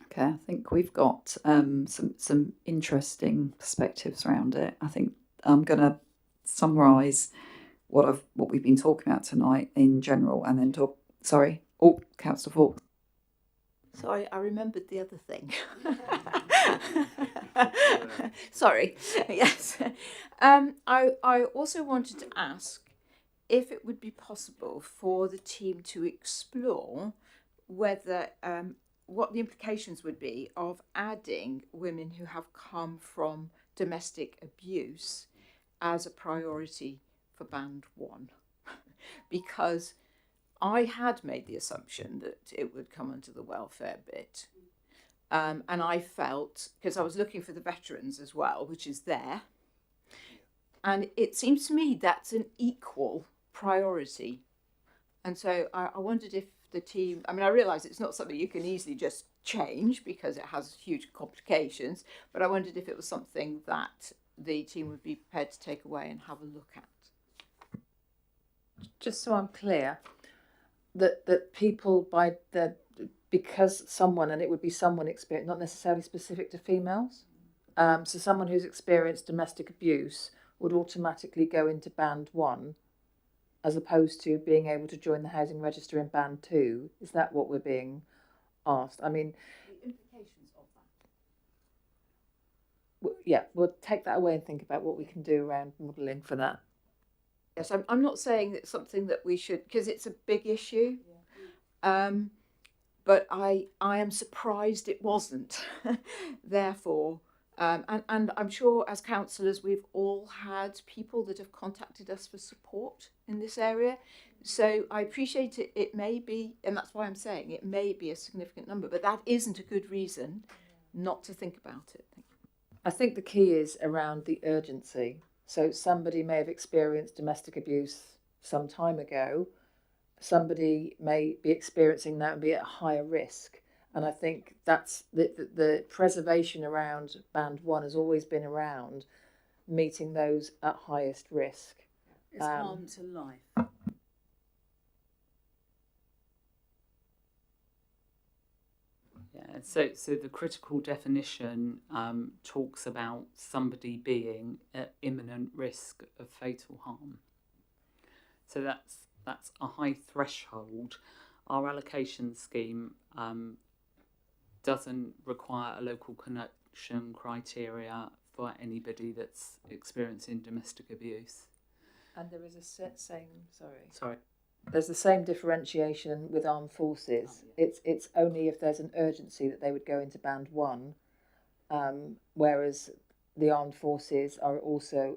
Okay, I think we've got some interesting perspectives around it. I think I'm going to summarise what we've been talking about tonight in general, and then talk. Sorry, Councillor Fawkes. Sorry, I remembered the other thing. Sorry. Yes. I also wanted to ask if it would be possible for the team to explore whether what the implications would be of adding women who have come from domestic abuse as a priority for Band 1. Because I had made the assumption that it would come under the welfare bit. And I felt, because I was looking for the veterans as well, which is there, and it seems to me that's an equal priority. And so I wondered if the team, I realise it's not something you can easily just change because it has huge complications, but I wondered if it was something that the team would be prepared to take away and have a look at. Just so I'm clear, that people because someone, and it would be someone experienced, not necessarily specific to females, so someone who's experienced domestic abuse would automatically go into Band 1 as opposed to being able to join the housing register in Band 2. Is that what we're being asked? The implications of that. Yeah, we'll take that away and think about what we can do around modelling for that. Yes, I'm not saying it's something that we should, because it's a big issue. But I am surprised it wasn't. Therefore, and I'm sure as councillors we've all had people that have contacted us for support in this area. So I appreciate it. It may be, and that's why I'm saying it may be a significant number, but that isn't a good reason not to think about it. I think the key is around the urgency. So somebody may have experienced domestic abuse some time ago. Somebody may be experiencing that and be at a higher risk. And I think that's the preservation around Band 1 has always been around meeting those at highest risk. It's harm to life. Yeah, so the critical definition talks about somebody being at imminent risk of fatal harm. So that's a high threshold. Our allocation scheme doesn't require a local connection criteria for anybody that's experiencing domestic abuse. And there is a same. Sorry. There's the same differentiation with armed forces. It's only if there's an urgency that they would go into band 1, whereas the armed forces are also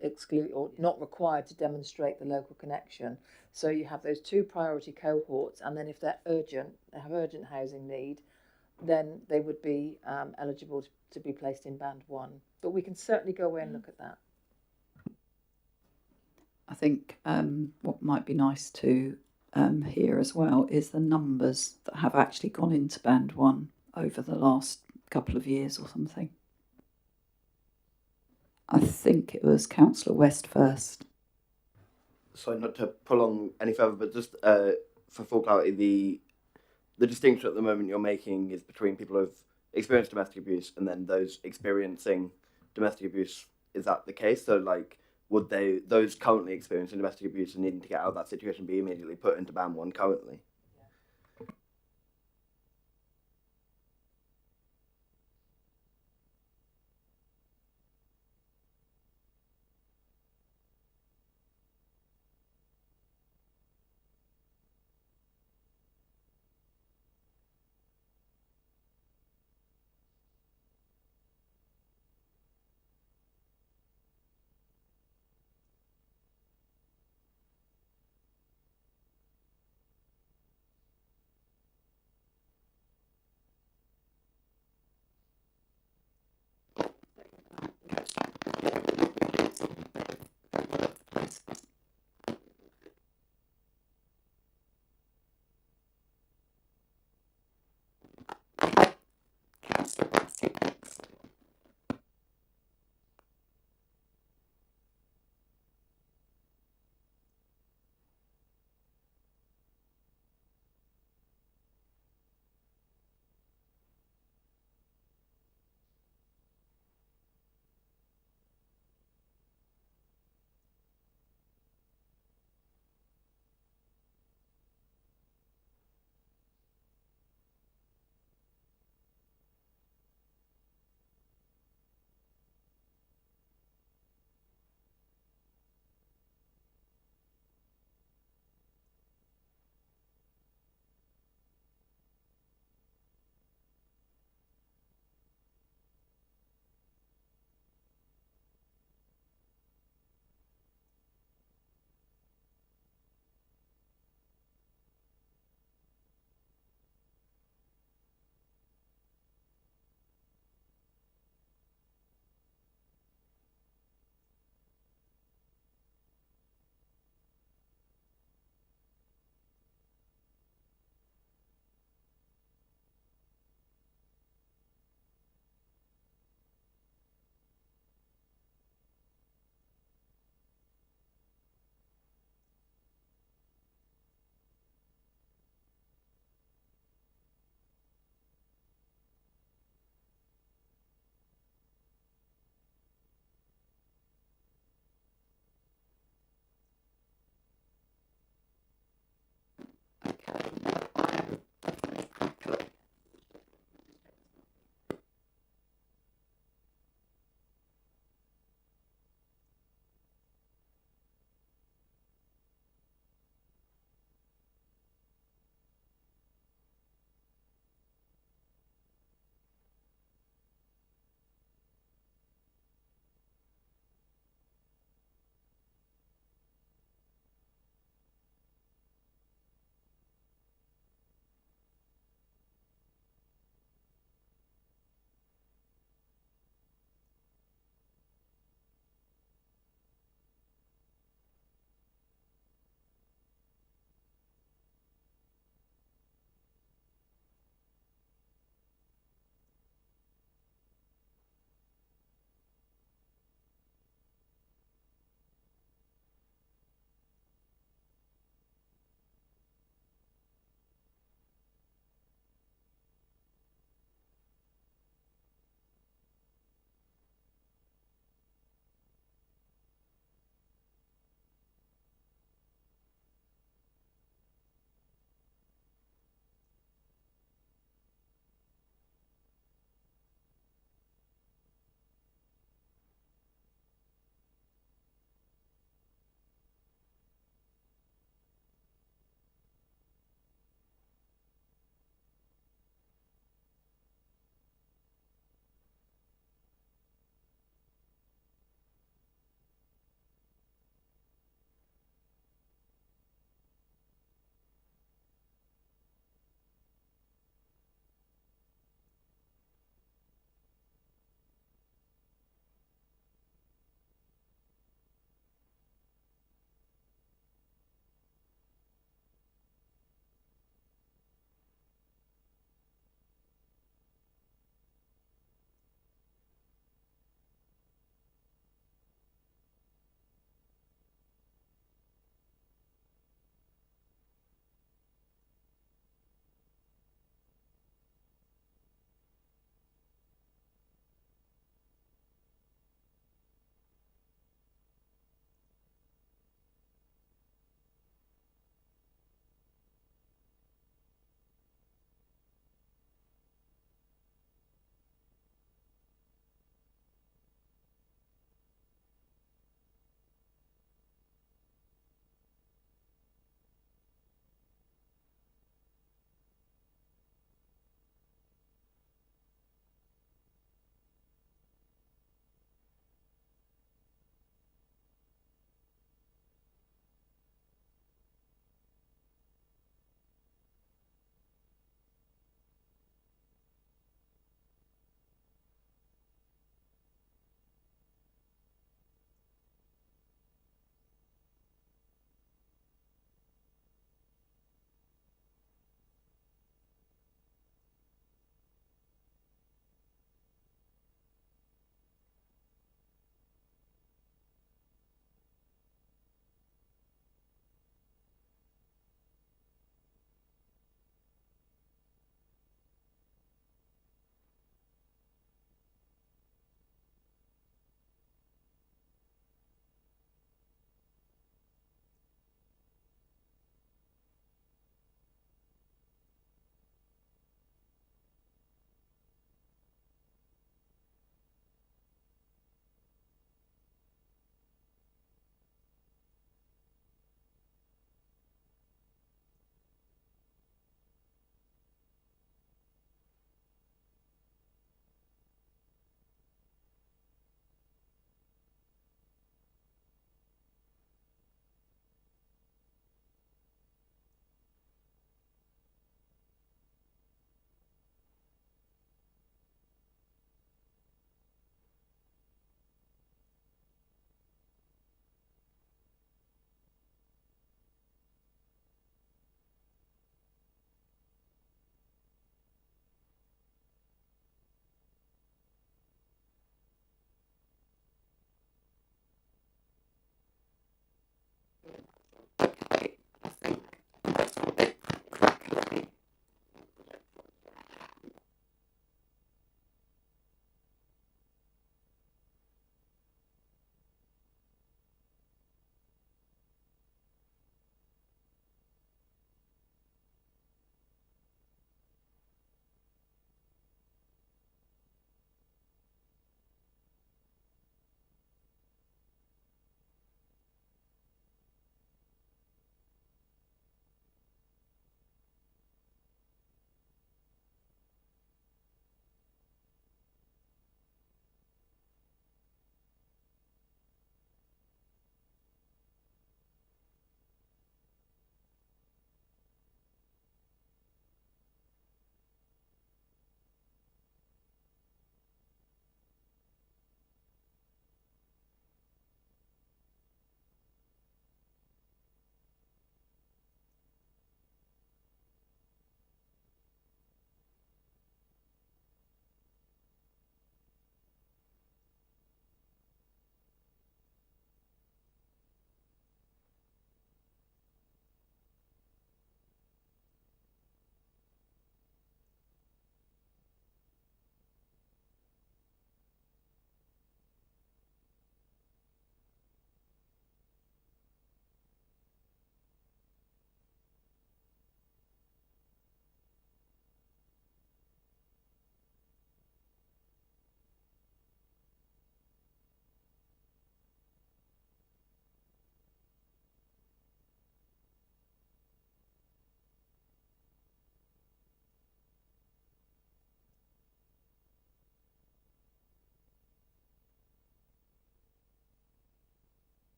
excluded or not required to demonstrate the local connection. So you have those 2 priority cohorts, and then if they're urgent, they have urgent housing need, then they would be eligible to be placed in band 1. But we can certainly go away and look at that. I think what might be nice to hear as well is the numbers that have actually gone into band 1 over the last couple of years or something. I think it was Councillor West first. Sorry, not to prolong any further, but just for full clarity, the distinction at the moment you're making is between people who've experienced domestic abuse and then those experiencing domestic abuse. Is that the case? So, like, would those currently experiencing domestic abuse and needing to get out of that situation be immediately put into band 1 currently?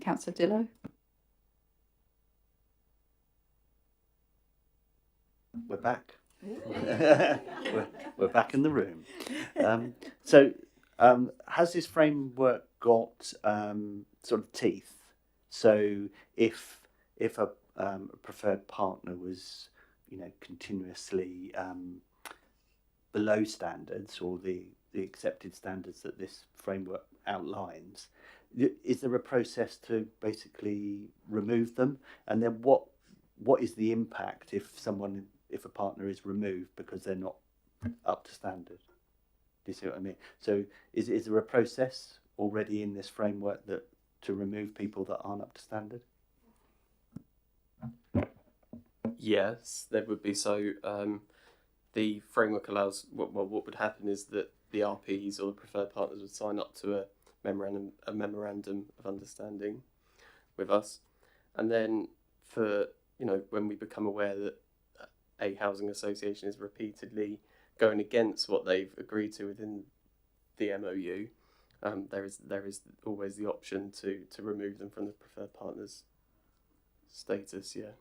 Councillor Dillo? We're back. we're back in the room. Has this framework got sort of teeth? So if a preferred partner was, continuously below standards or the accepted standards that this framework outlines, is there a process to basically remove them? And then what is the impact if a partner is removed because they're not up to standard? Do you see what I mean? So is there a process already in this framework to remove people that aren't up to standard? Yes, there would be. So the framework allows, what would happen is that the RPs or the preferred partners would sign up to a memorandum of understanding with us, and then for when we become aware that a housing association is repeatedly going against what they've agreed to within the MOU, there is always the option to remove them from the preferred partners status. Yeah.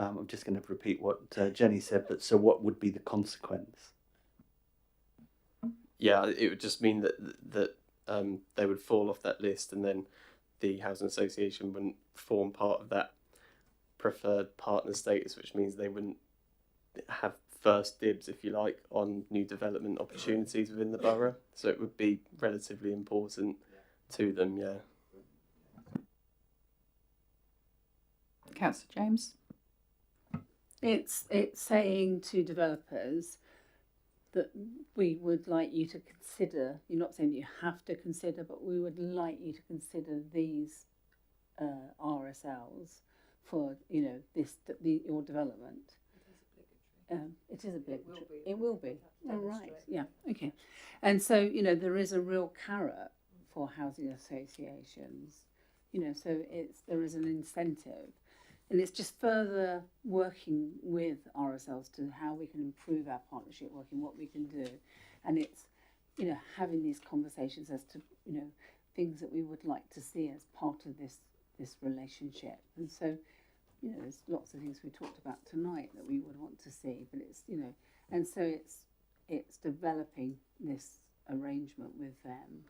I'm just going to repeat what Jenny said, but so what would be the consequence? Yeah, it would just mean that they would fall off that list, and then the housing association wouldn't form part of that preferred partner status, which means they wouldn't have first dibs, if you like, on new development opportunities within the borough. So it would be relatively important to them. Yeah. Councillor James? It's saying to developers that we would like you to consider, you're not saying that you have to consider, but we would like you to consider these RSLs for, your development. It is obligatory. It will be. Oh, right. Yeah. Okay. And so, there is a real carrot for housing associations, so there is an incentive. And it's just further working with RSLs to how we can improve our partnership working, what we can do. And it's, having these conversations as to, things that we would like to see as part of this relationship. And so, there's lots of things we talked about tonight that we would want to see, but it's, and so it's developing this arrangement with them.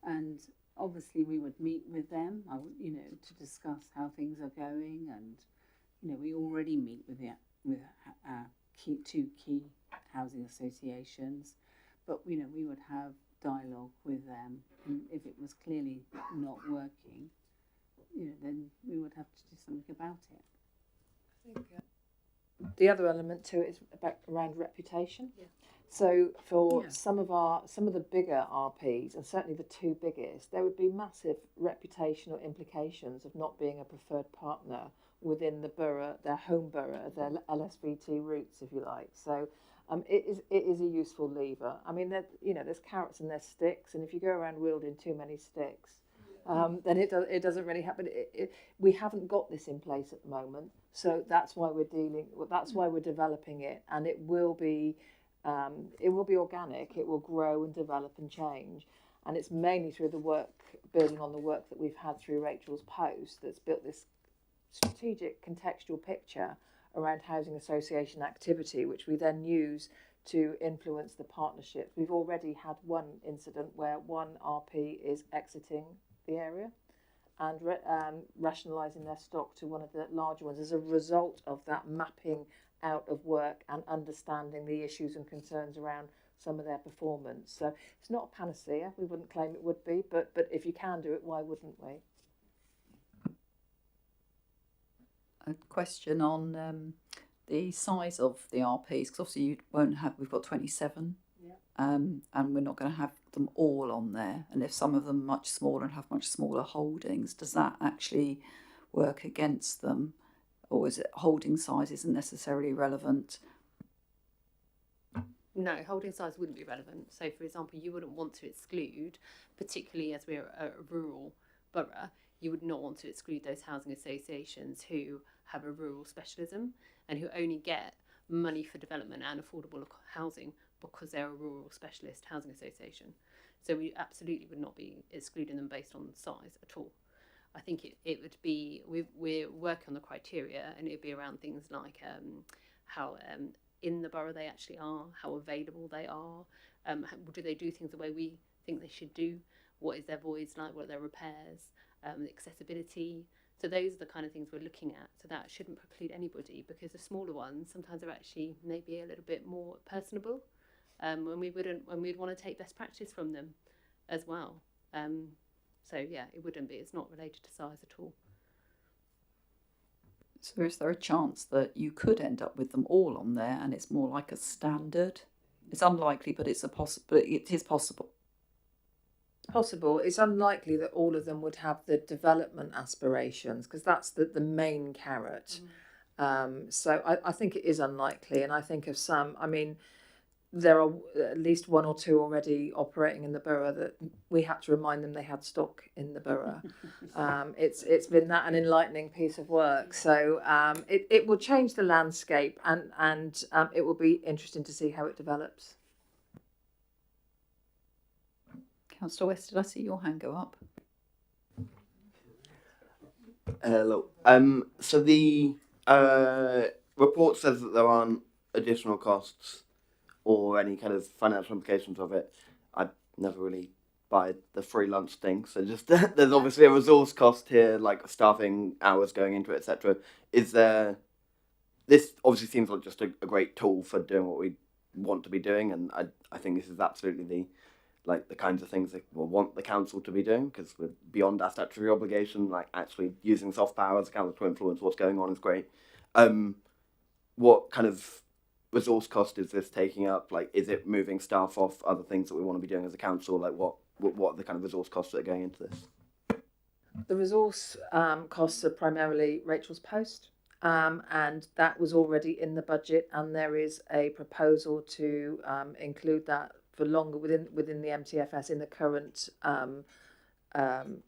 And obviously we would meet with them, to discuss how things are going, and we already meet with our two key housing associations, but we would have dialogue with them, and if it was clearly not working, then we would have to do something about it. I think the other element to it is around reputation. Yeah. So for some of the bigger RPs, and certainly the two biggest, there would be massive reputational implications of not being a preferred partner within the borough, their home borough, their LSVT roots, if you like. So it is a useful lever. I mean, there's carrots and there's sticks, and if you go around wielding too many sticks, then it doesn't really happen. We haven't got this in place at the moment, so that's why we're developing it, and it will be organic. It will grow and develop and change, and it's mainly through the work, building on the work that we've had through Rachel's post, that's built this strategic contextual picture around housing association activity, which we then use to influence the partnerships. We've already had one incident where one RP is exiting the area and rationalising their stock to one of the larger ones as a result of that mapping out of work and understanding the issues and concerns around some of their performance. So it's not a panacea, we wouldn't claim it would be, but if you can do it, why wouldn't we? A question on the size of the RPs, because obviously we've got 27, and we're not going to have them all on there, and if some of them are much smaller and have much smaller holdings, does that actually work against them? Or is it holding size isn't necessarily relevant? No, holding size wouldn't be relevant. So, for example, you wouldn't want to exclude, particularly as we're a rural borough, you would not want to exclude those housing associations who have a rural specialism and who only get money for development and affordable housing because they're a rural specialist housing association. So we absolutely would not be excluding them based on size at all. I think it would be, we're working on the criteria, and it'd be around things like how in the borough they actually are, how available they are, do they do things the way we think they should do, what is their voids like, what are their repairs, accessibility. So those are the kind of things we're looking at. So that shouldn't preclude anybody, because the smaller ones sometimes are actually maybe a little bit more personable, when we'd want to take best practice from them as well. So yeah, it wouldn't be. It's not related to size at all. So is there a chance that you could end up with them all on there, and it's more like a standard? It's unlikely, but it is possible. Possible. It's unlikely that all of them would have the development aspirations, because that's the main carrot. So I think it is unlikely, and I think of some, I mean, there are at least one or two already operating in the borough that we had to remind them they had stock in the borough. It's been an enlightening piece of work. So it will change the landscape, and it will be interesting to see how it develops. Councillor West, did I see your hand go up? Hello. So the report says that there aren't additional costs or any kind of financial implications of it. I never really buy the free lunch thing. So just there's obviously a resource cost here, like staffing hours going into it, etc. Is there? This obviously seems like just a great tool for doing what we want to be doing, and I think this is absolutely the kinds of things that we'll want the council to be doing, because we're beyond our statutory obligation. Like actually using soft power as a council to influence what's going on is great. What kind of resource cost is this taking up? Like, is it moving staff off other things that we want to be doing as a council? Like, what are the kind of resource costs that are going into this? The resource costs are primarily Rachel's post, and that was already in the budget, and there is a proposal to include that for longer within the MTFS in the current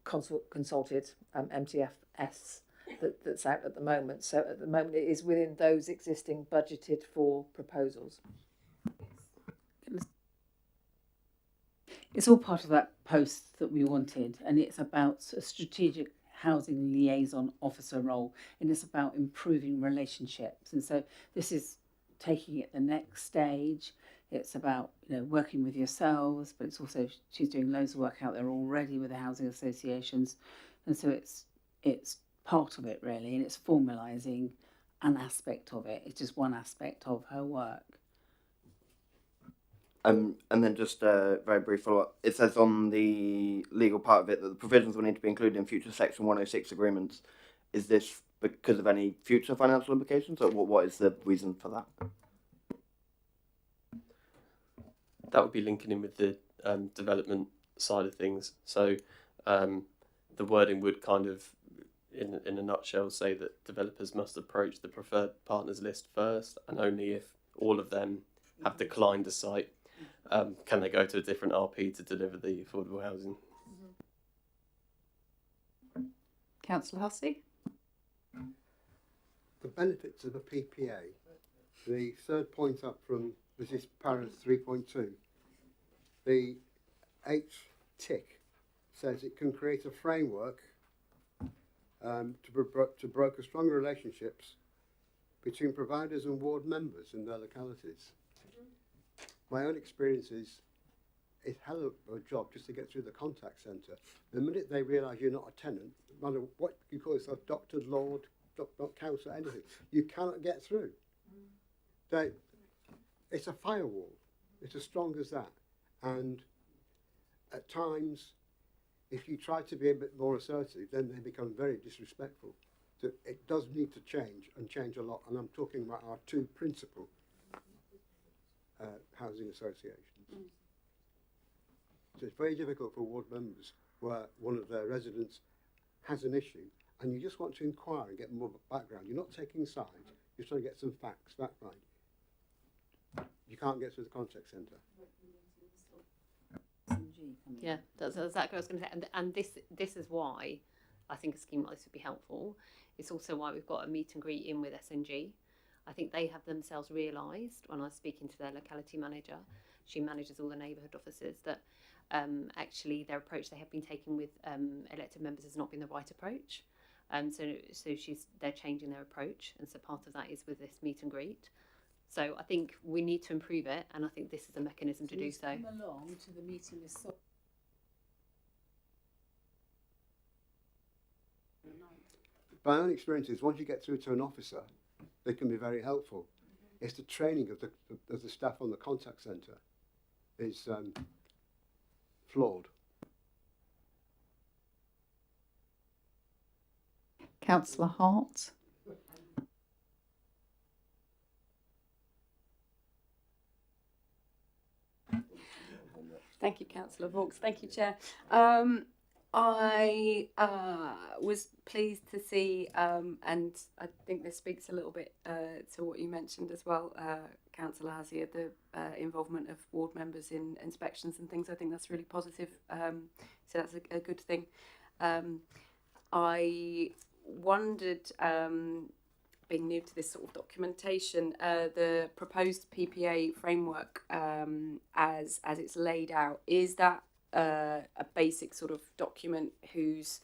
consulted MTFS that's out at the moment. So at the moment it is within those existing budgeted for proposals. It's all part of that post that we wanted, and it's about a strategic housing liaison officer role, and it's about improving relationships. And so this is taking it the next stage. It's about working with yourselves, but it's also, she's doing loads of work out there already with the housing associations, and so it's part of it really, and it's formalising an aspect of it. It's just one aspect of her work. And then just a very brief follow-up. It says on the legal part of it that the provisions will need to be included in future Section 106 agreements. Is this because of any future financial implications, or what is the reason for that? That would be linking in with the development side of things. So the wording would kind of, in a nutshell, say that developers must approach the preferred partners list first, and only if all of them have declined a site can they go to a different RP to deliver the affordable housing. Councillor Hussey? The benefits of a PPA. The third point up from this paragraph 3.2. The 8th tick says it can create a framework to broker stronger relationships between providers and ward members in their localities. My own experience is it's hell of a job just to get through the contact centre. The minute they realise you're not a tenant, no matter what you call yourself, doctor, lord, not councillor, anything, you cannot get through. It's a firewall. It's as strong as that. And at times, if you try to be a bit more assertive, then they become very disrespectful. So it does need to change, and change a lot. And I'm talking about our two principal housing associations. So it's very difficult for ward members where one of their residents has an issue, and you just want to inquire and get more background. You're not taking sides. You're trying to get some facts, fact find. You can't get to the contact centre. Yeah, that's exactly what I was going to say. And this is why I think a scheme like this would be helpful. It's also why we've got a meet and greet in with SNG. I think they have themselves realised, when I was speaking to their locality manager, she manages all the neighbourhood offices, that actually their approach they have been taking with elected members has not been the right approach. So they're changing their approach, and so part of that is with this meet and greet. So I think we need to improve it, and I think this is a mechanism to do so. Come along to the meeting with My own experience is once you get through to an officer, they can be very helpful. It's the training of the staff on the contact centre is flawed. Councillor Hart. Thank you, Councillor Vaux. Thank you, Chair. I was pleased to see, and I think this speaks a little bit to what you mentioned as well, Councillor Hazier, the involvement of ward members in inspections and things. I think that's really positive. So that's a good thing. I wondered, being new to this sort of documentation, the proposed PPA framework as it's laid out, is that a basic sort of document whose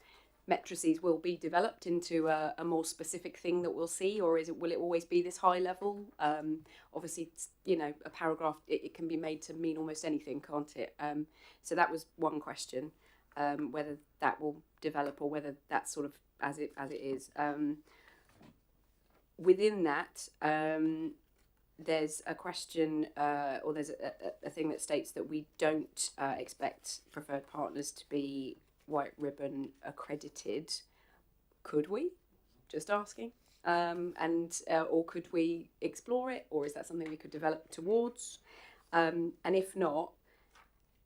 matrices will be developed into a more specific thing that we'll see, or will it always be this high level? Obviously, you know, a paragraph, it can be made to mean almost anything, can't it? So that was one question, whether that will develop or whether that's sort of as it is. Within that, there's a question, or there's a thing that states that we don't expect preferred partners to be white ribbon accredited. Could we? Just asking. Or could we explore it, or is that something we could develop towards? And if not,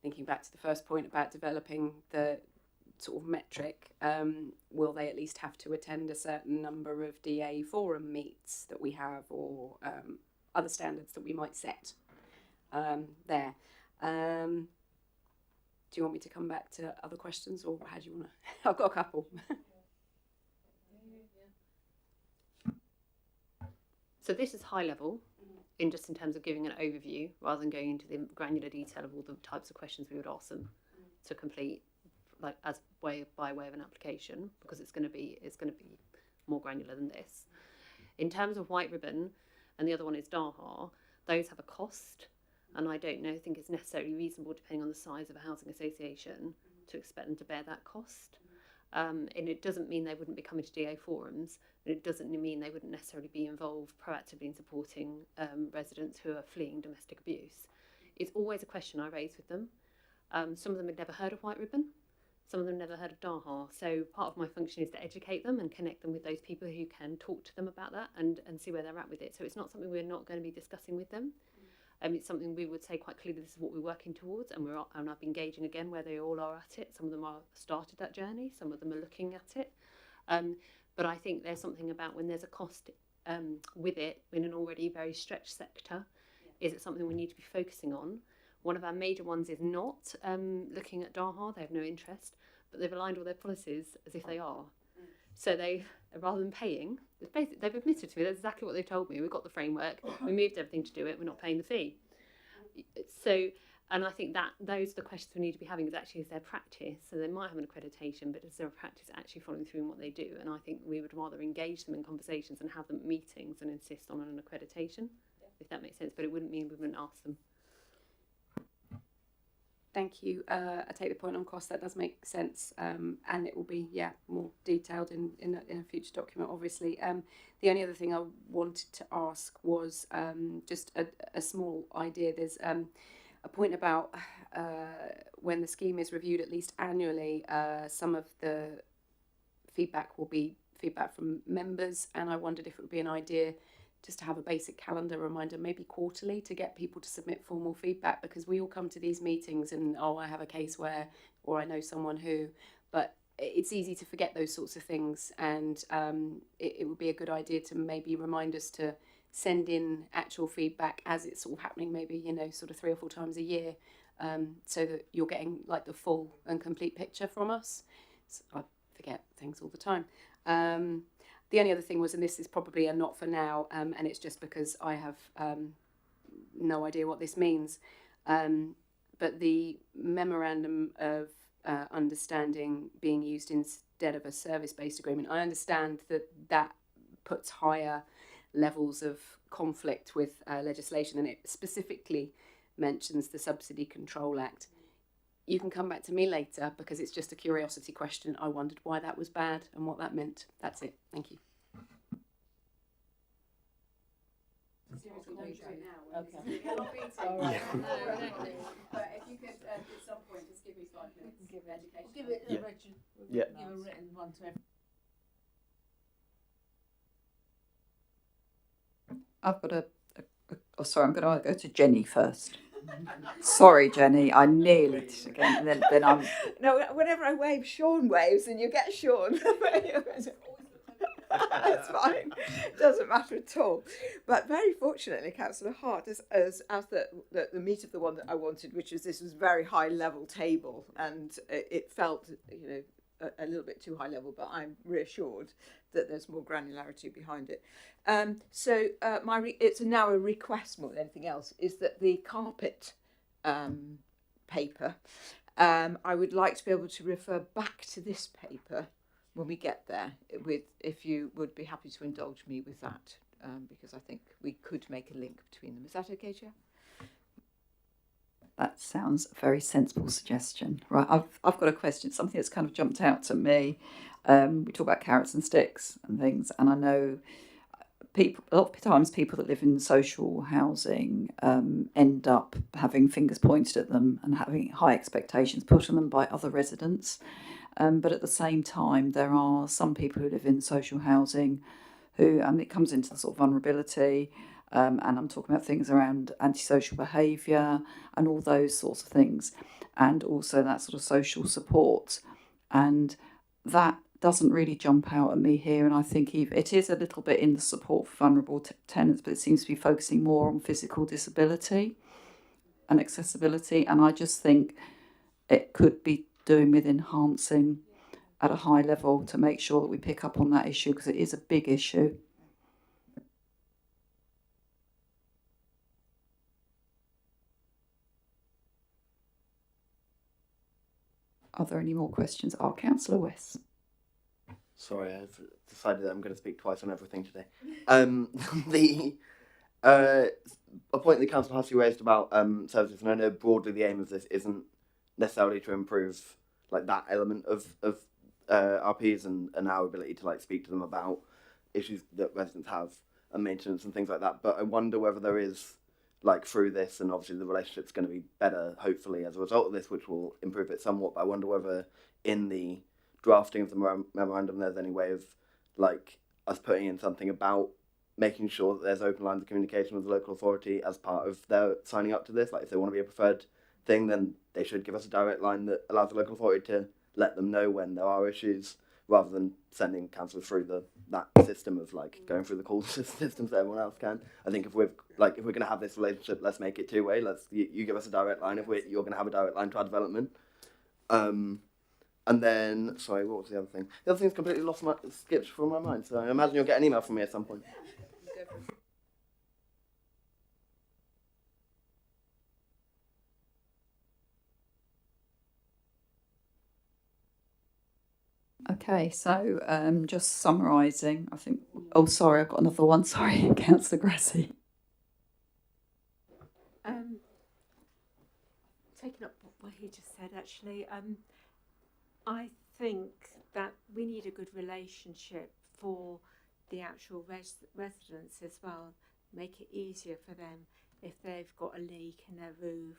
thinking back to the first point about developing the sort of metric, will they at least have to attend a certain number of DA forum meets that we have, or other standards that we might set there? Do you want me to come back to other questions, or how do you want to? I've got a couple. So this is high level, in terms of giving an overview, rather than going into the granular detail of all the types of questions we would ask them to complete, like by way of an application, because it's going to be more granular than this. In terms of white ribbon, and the other one is DAHA, those have a cost, and I think it's necessarily reasonable, depending on the size of a housing association, to expect them to bear that cost. And it doesn't mean they wouldn't be coming to DA forums, and it doesn't mean they wouldn't necessarily be involved proactively in supporting residents who are fleeing domestic abuse. It's always a question I raise with them. Some of them had never heard of white ribbon. Some of them never heard of DAHA. So part of my function is to educate them and connect them with those people who can talk to them about that and see where they're at with it. So it's not something we're not going to be discussing with them. It's something we would say quite clearly, this is what we're working towards, and I'm engaging again where they all are at it. Some of them are started that journey, some of them are looking at it. But I think there's something about when there's a cost with it in an already very stretched sector, is it something we need to be focusing on? One of our major ones is not looking at DAHA, they have no interest, but they've aligned all their policies as if they are. So they, rather than paying, they've admitted to me, that's exactly what they told me. We've got the framework, we moved everything to do it, we're not paying the fee. So, and I think that those are the questions we need to be having, is actually, is their practice, so they might have an accreditation, but is their practice actually following through in what they do? And I think we would rather engage them in conversations and have them at meetings and insist on an accreditation, if that makes sense, but it wouldn't mean we wouldn't ask them. Thank you. I take the point on cost. That does make sense, and it will be more detailed in a future document. Obviously, the only other thing I wanted to ask was just a small idea. There's a point about when the scheme is reviewed at least annually. Some of the feedback will be feedback from members, and I wondered if it would be an idea just to have a basic calendar reminder, maybe quarterly, to get people to submit formal feedback, because we all come to these meetings and, I have a case where, or I know someone who, but it's easy to forget those sorts of things, and it would be a good idea to maybe remind us to send in actual feedback as it's sort of happening, maybe, sort of 3 or 4 times a year, so that you're getting like the full and complete picture from us. So I forget things all the time. The only other thing was, and this is probably a not for now, and it's just because I have no idea what this means, but the memorandum of understanding being used instead of a service-based agreement, I understand that that puts higher levels of conflict with legislation, and it specifically mentions the Subsidy Control Act. You can come back to me later because it's just a curiosity question. I wondered why that was bad and what that meant. That's it. Thank you. Okay. All right. But if you could, at some point, just give me 5 minutes. Give it education. Give it Yeah. a written, Yeah. give a written one to everyone. I've got oh, sorry, I'm going to go to Jenny first. Sorry, Jenny, I nearly did again. Then I'm. No, whenever I wave, Sean waves, and you get Sean. That's fine. Doesn't matter at all. But very fortunately, Councillor Hart, as the meat of the one that I wanted, which was this was very high level table, and it felt a little bit too high level. But I'm reassured that there's more granularity behind it. So it's now a request more than anything else is that the carpet paper. I would like to be able to refer back to this paper when we get there, if you would be happy to indulge me with that, because I think we could make a link between them. Is that okay, Chair? That sounds a very sensible suggestion. Right, I've got a question, something that's kind of jumped out to me. We talk about carrots and sticks and things, and I know a lot of times people that live in social housing end up having fingers pointed at them and having high expectations put on them by other residents. But at the same time, there are some people who live in social housing who, it comes into the sort of vulnerability, and I'm talking about things around antisocial behaviour and all those sorts of things, and also that sort of social support. And that doesn't really jump out at me here, and I think it is a little bit in the support for vulnerable tenants, but it seems to be focusing more on physical disability and accessibility, and I just think it could be doing with enhancing at a high level to make sure that we pick up on that issue, because it is a big issue. Are there any more questions? Councillor West. Sorry, I've decided that I'm going to speak twice on everything today. A point the council has raised about services, and I know broadly the aim of this isn't necessarily to improve like that element of RPs and our ability to like speak to them about issues that residents have and maintenance and things like that. But I wonder whether there is like through this, and obviously the relationship's going to be better hopefully as a result of this, which will improve it somewhat. But I wonder whether in the drafting of the memorandum there's any way of like us putting in something about making sure that there's open lines of communication with the local authority as part of their signing up to this. Like if they want to be a preferred thing, then they should give us a direct line that allows the local authority to let them know when there are issues, rather than sending councillors through that system of like going through the call systems that everyone else can. I think if we're going to have this relationship, let's make it two-way. You give us a direct line if you're going to have a direct line to our development. And then, sorry, what was the other thing? The other thing's completely skipped from my mind. So I imagine you'll get an email from me at some point. Okay, so just summarising, I think. Oh, sorry, I've got another one. Sorry, Councillor Grassy. Taking up what he just said, actually, I think that we need a good relationship for the actual residents as well. Make it easier for them if they've got a leak in their roof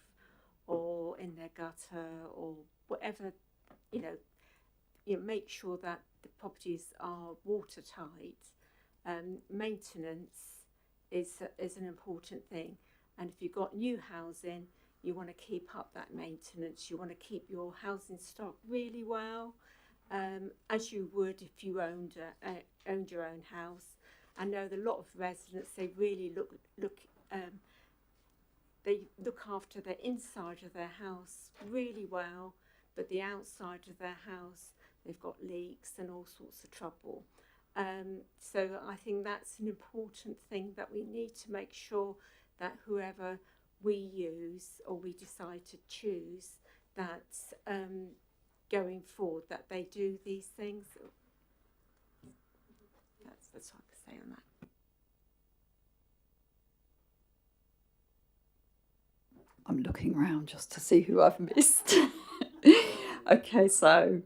or in their gutter or whatever, make sure that the properties are watertight. Maintenance is an important thing, and if you've got new housing, you want to keep up that maintenance. You want to keep your housing stock really well, as you would if you owned your own house. I know that a lot of residents, they really they look after the inside of their house really well, but the outside of their house, they've got leaks and all sorts of trouble. So I think that's an important thing that we need to make sure that whoever we use or we decide to choose that going forward that they do these things. That's what I can say on that. I'm looking around just to see who I've missed. Okay, so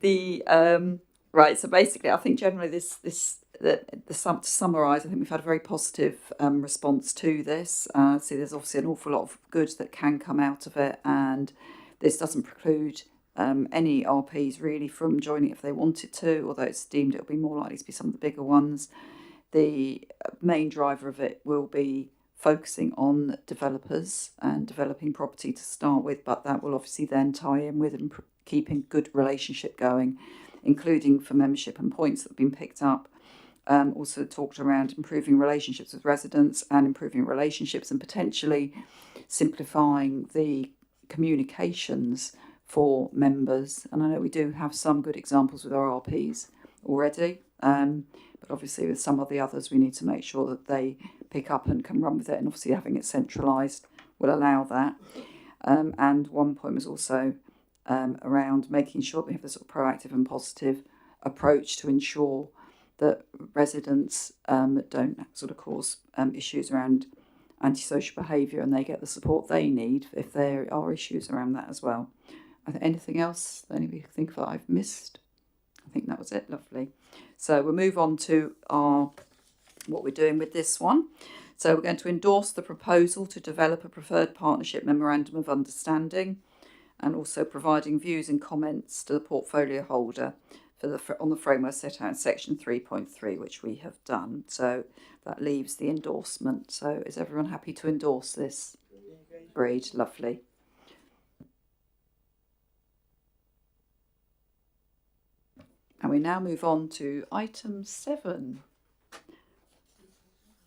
the right. So basically, I think generally to summarise, I think we've had a very positive response to this. So there's obviously an awful lot of good that can come out of it, and this doesn't preclude any RPs really from joining if they wanted to, although it's deemed it'll be more likely to be some of the bigger ones. The main driver of it will be focusing on developers and developing property to start with, but that will obviously then tie in with keeping good relationship going, including for membership and points that have been picked up. Also talked around improving relationships with residents and improving relationships and potentially simplifying the communications for members. And I know we do have some good examples with our RPs already, but obviously with some of the others we need to make sure that they pick up and can run with it, and obviously having it centralised will allow that. And one point was also around making sure we have a sort of proactive and positive approach to ensure that residents don't sort of cause issues around antisocial behaviour, and they get the support they need if there are issues around that as well. Anything else that anybody can think of that I've missed? I think that was it. Lovely. So we'll move on to what we're doing with this one. So we're going to endorse the proposal to develop a preferred partnership memorandum of understanding, and also providing views and comments to the portfolio holder on the framework set out in section 3.3, which we have done. So that leaves the endorsement. So is everyone happy to endorse this? Agreed. Lovely. And we now move on to item 7.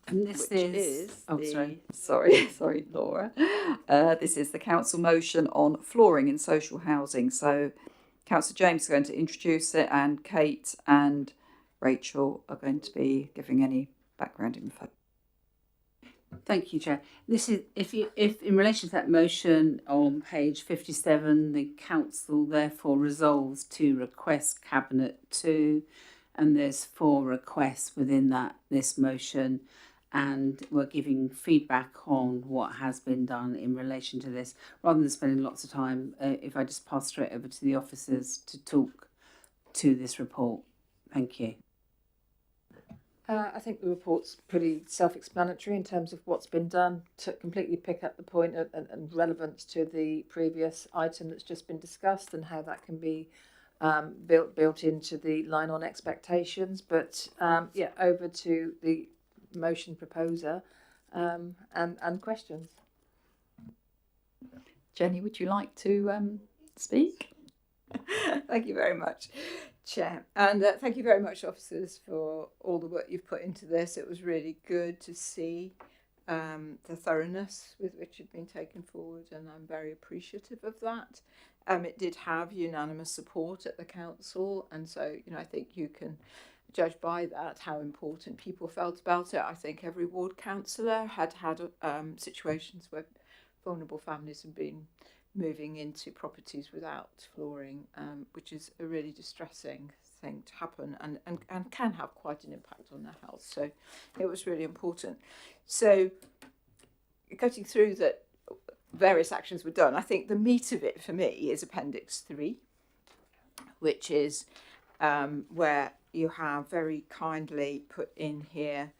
And this is sorry, Laura. This is the council motion on flooring in social housing. So Councillor James is going to introduce it, and Kate and Rachel are going to be giving any background info. Thank you, Chair. This is if in relation to that motion on page 57, the council therefore resolves to request Cabinet 2, and there's 4 requests within this motion, and we're giving feedback on what has been done in relation to this, rather than spending lots of time. If I just pass straight over to the officers to talk to this report. Thank you. I think the report's pretty self-explanatory in terms of what's been done to completely pick up the point and relevance to the previous item that's just been discussed, and how that can be built into the line-on expectations. But yeah, over to the motion proposer and questions. Jenny, would you like to speak? Thank you very much, Chair. And thank you very much, officers, for all the work you've put into this. It was really good to see the thoroughness with which it's been taken forward, and I'm very appreciative of that. It did have unanimous support at the council, and so I think you can judge by that how important people felt about it. I think every ward councillor had situations where vulnerable families have been moving into properties without flooring, which is a really distressing thing to happen, and can have quite an impact on their health. So it was really important. So cutting through that, various actions were done. I think the meat of it for me is Appendix 3, which is where you have very kindly put in here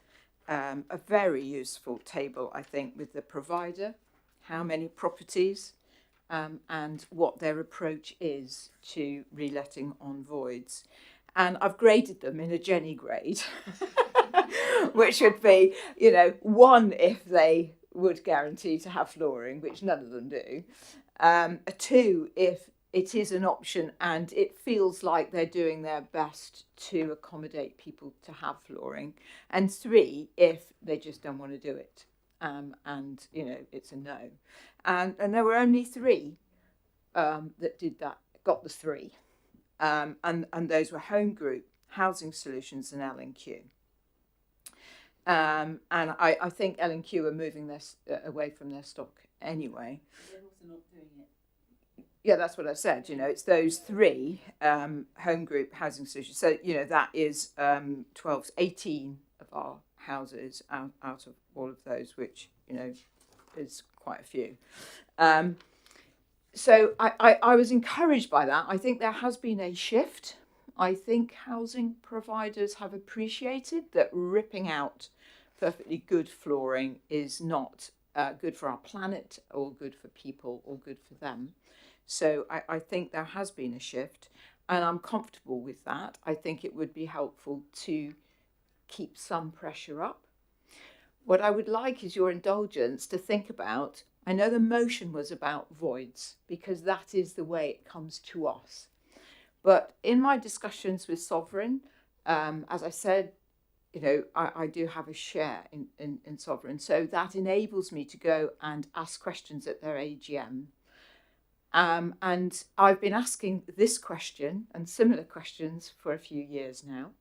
a very useful table, I think, with the provider, how many properties, and what their approach is to reletting on voids. And I've graded them in a Jenny grade, which would be, 1 if they would guarantee to have flooring, which none of them do. A 2 if it is an option and it feels like they're doing their best to accommodate people to have flooring. And 3 if they just don't want to do it. And it's a no. And there were only 3 that did that, got the 3. And those were Home Group, Housing Solutions and L&Q. And I think L&Q are moving this away from their stock anyway. They're also not doing it. Yeah, that's what I said. You know, it's those three home group housing solutions. So, you know, that is 12, 18 of our houses out of all of those, which, you know, is quite a few. So I was encouraged by that. I think there has been a shift. I think housing providers have appreciated that ripping out perfectly good flooring is not good for our planet or good for people or good for them. So I think there has been a shift, and I'm comfortable with that. I think it would be helpful to keep some pressure up. What I would like is your indulgence to think about, I know the motion was about voids, because that is the way it comes to us. But in my discussions with Sovereign, as I said, you know, I do have a share in Sovereign. So that enables me to go and ask questions at their AGM. And I've been asking this question and similar questions for a few years now.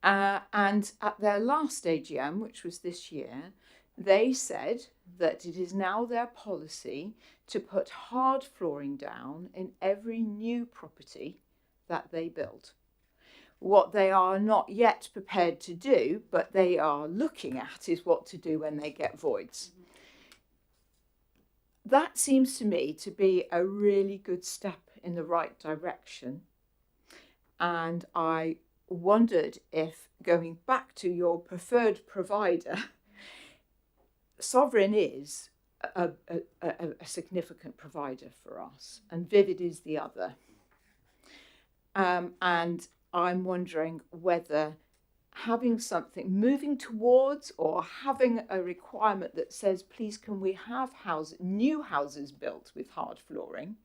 And at their last AGM, which was this year, they said that it is now their policy to put hard flooring down in every new property that they build. What they are not yet prepared to do, but they are looking at, is what to do when they get voids. That seems to me to be a really good step in the right direction. And I wondered if, going back to your preferred provider, Sovereign is a significant provider for us, and Vivid is the other. And I'm wondering whether having something, moving towards or having a requirement that says, please can we have new houses built with hard flooring,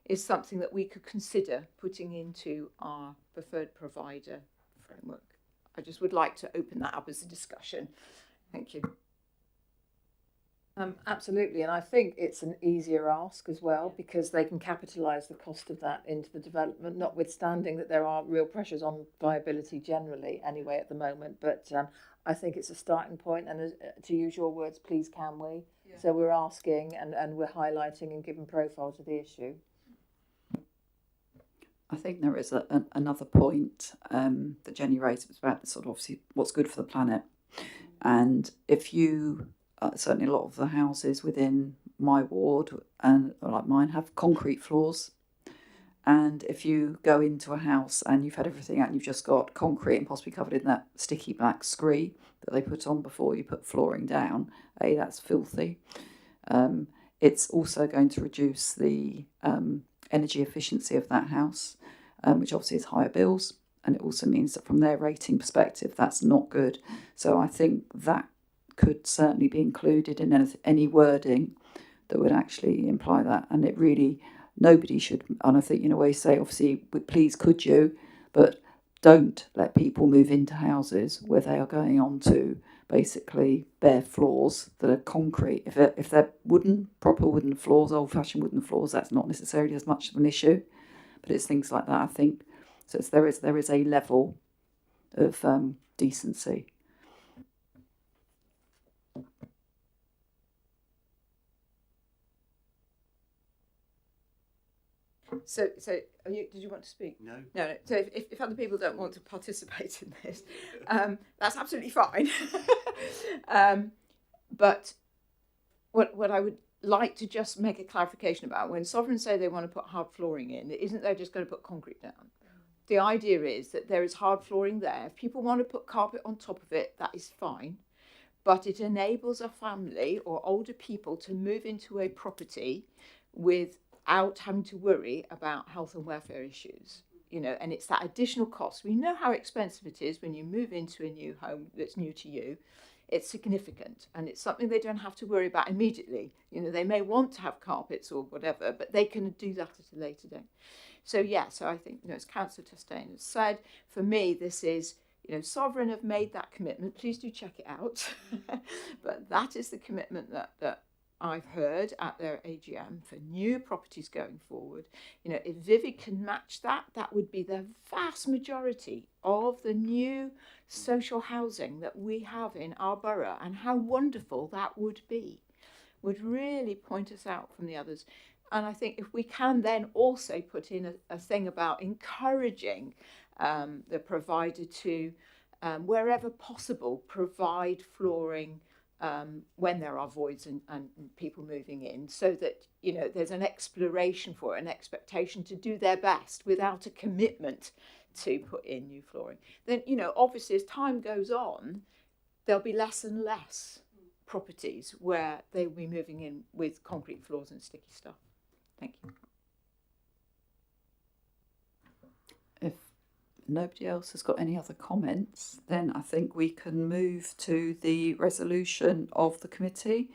is something that we could consider putting into our preferred provider framework. I just would like to open that up as a discussion. Thank you. Absolutely, and I think it's an easier ask as well, because they can capitalise the cost of that into the development, notwithstanding that there are real pressures on viability generally anyway at the moment. But I think it's a starting point, and to use your words, please can we? Yeah. So we're asking and we're highlighting and giving profile to the issue. I think there is another point that Jenny raised. It was about the sort of obviously what's good for the planet. And if you, certainly a lot of the houses within my ward and like mine have concrete floors. And if you go into a house and you've had everything out and you've just got concrete and possibly covered in that sticky black scree that they put on before you put flooring down, that's filthy. It's also going to reduce the energy efficiency of that house, which obviously is higher bills. And it also means that from their rating perspective, that's not good. So I think that could certainly be included in any wording that would actually imply that. And it really, nobody should, and I think in a way say, obviously, please could you, but don't let people move into houses where they are going on to basically bare floors that are concrete. If they're proper wooden floors, old-fashioned wooden floors, that's not necessarily as much of an issue. But it's things like that, I think. So there is a level of decency. So did you want to speak? No. No. So if other people don't want to participate in this, that's absolutely fine. But what I would like to just make a clarification about, when Sovereign say they want to put hard flooring in, it isn't they're just going to put concrete down. The idea is that there is hard flooring there. If people want to put carpet on top of it, that is fine. But it enables a family or older people to move into a property without having to worry about health and welfare issues. You know, and it's that additional cost. We know how expensive it is when you move into a new home that's new to you. It's significant, and it's something they don't have to worry about immediately. You know, they may want to have carpets or whatever, but they can do that at a later date. So so I think, as Councillor Chastain has said, for me, this is, Sovereign have made that commitment. Please do check it out. But that is the commitment that I've heard at their AGM for new properties going forward, you know, if Vivi can match that, that would be the vast majority of the new social housing that we have in our borough, and how wonderful that would be. Would really point us out from the others. And I think if we can then also put in a thing about encouraging the provider to, wherever possible, provide flooring when there are voids and people moving in, so that, you know, there's an exploration for it, an expectation to do their best without a commitment to put in new flooring. Then, you know, obviously as time goes on, there'll be less and less properties where they will be moving in with concrete floors and sticky stuff. Thank you. If nobody else has got any other comments, then I think we can move to the resolution of the committee,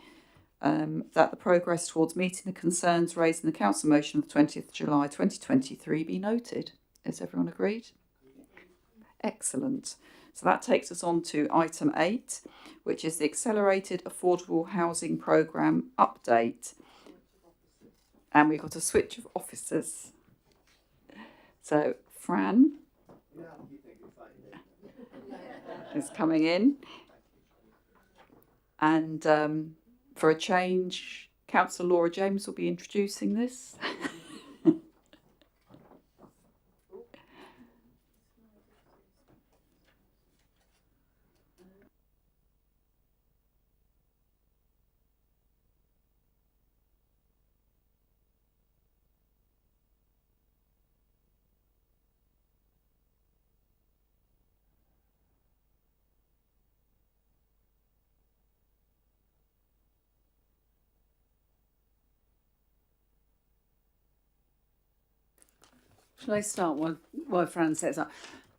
that the progress towards meeting the concerns raised in the council motion of the 20th July 2023 be noted. Is everyone agreed? Excellent. So that takes us on to item 8, which is the Accelerated Affordable Housing Programme update. And we've got a switch of officers. So Fran is coming in. And for a change, Councillor Laura James will be introducing this. Shall I start while Fran sets up?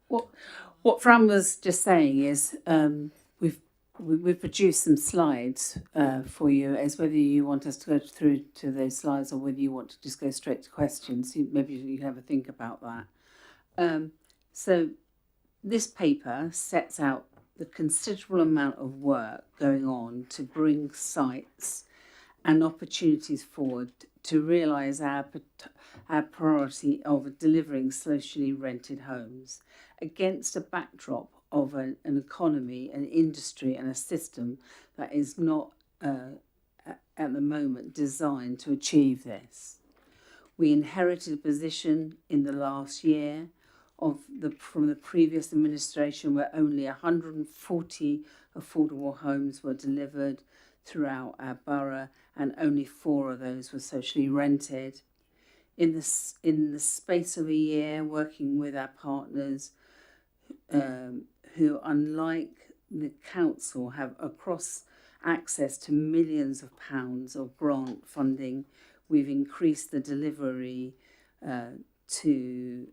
What Fran was just saying is we've produced some slides for you, as whether you want us to go through to those slides or whether you want to just go straight to questions. Maybe you can have a think about that. So this paper sets out the considerable amount of work going on to bring sites and opportunities forward to realise our priority of delivering socially rented homes against a backdrop of an economy, an industry and a system that is not at the moment designed to achieve this. We inherited a position in the last year from the previous administration where only 140 affordable homes were delivered throughout our borough, and only 4 of those were socially rented. In the space of a year, working with our partners, who, unlike the council, have across access to millions of pounds of grant funding, we've increased the delivery to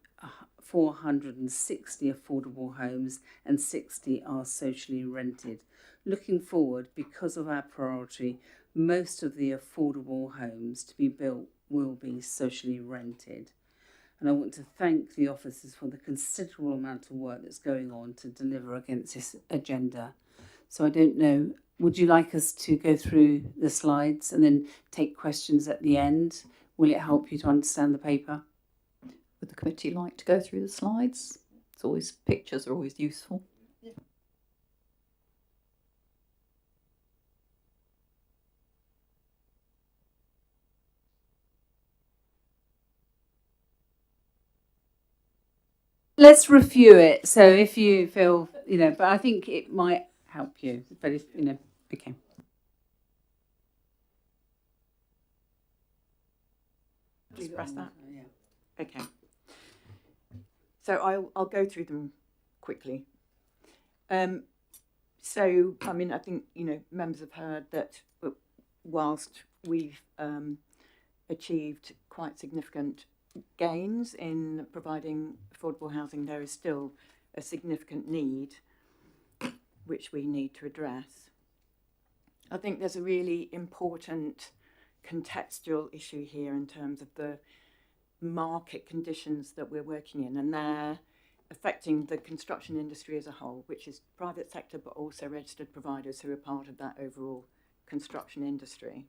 460 affordable homes, and 60 are socially rented. Looking forward, because of our priority, most of the affordable homes to be built will be socially rented. And I want to thank the officers for the considerable amount of work that's going on to deliver against this agenda. So I don't know, would you like us to go through the slides and then take questions at the end? Will it help you to understand the paper? Would the committee like to go through the slides? Pictures are always useful. Yeah. Let's review it. So if you feel, but I think it might help you. But if, okay. Just press that. Yeah. Okay. So I'll go through them quickly. So, I mean, I think, members have heard that whilst we've achieved quite significant gains in providing affordable housing, there is still a significant need which we need to address. I think there's a really important contextual issue here in terms of the market conditions that we're working in, and they're affecting the construction industry as a whole, which is private sector but also registered providers who are part of that overall construction industry.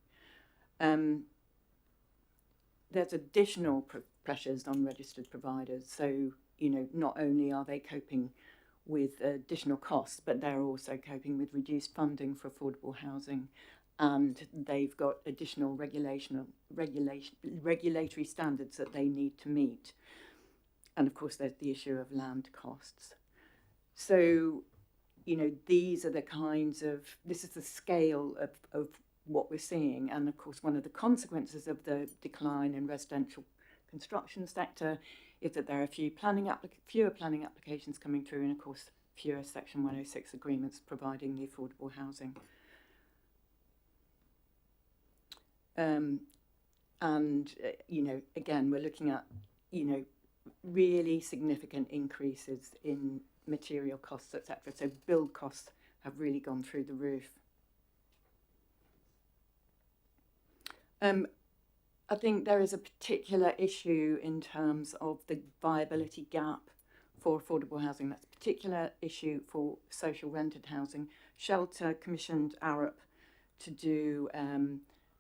there's additional pressures on registered providers. So, you know, not only are they coping with additional costs, but they're also coping with reduced funding for affordable housing, and they've got additional regulatory standards that they need to meet. And of course, there's the issue of land costs. So, you know, these are the kinds of, this is the scale of what we're seeing. And of course, one of the consequences of the decline in residential construction sector is that there are fewer planning applications coming through, and of course, fewer Section 106 agreements providing the affordable housing. You know, again, we're looking at, you know, really significant increases in material costs, etc. So build costs have really gone through the roof. I think there is a particular issue in terms of the viability gap for affordable housing. That's a particular issue for social rented housing. Shelter commissioned Arup to do a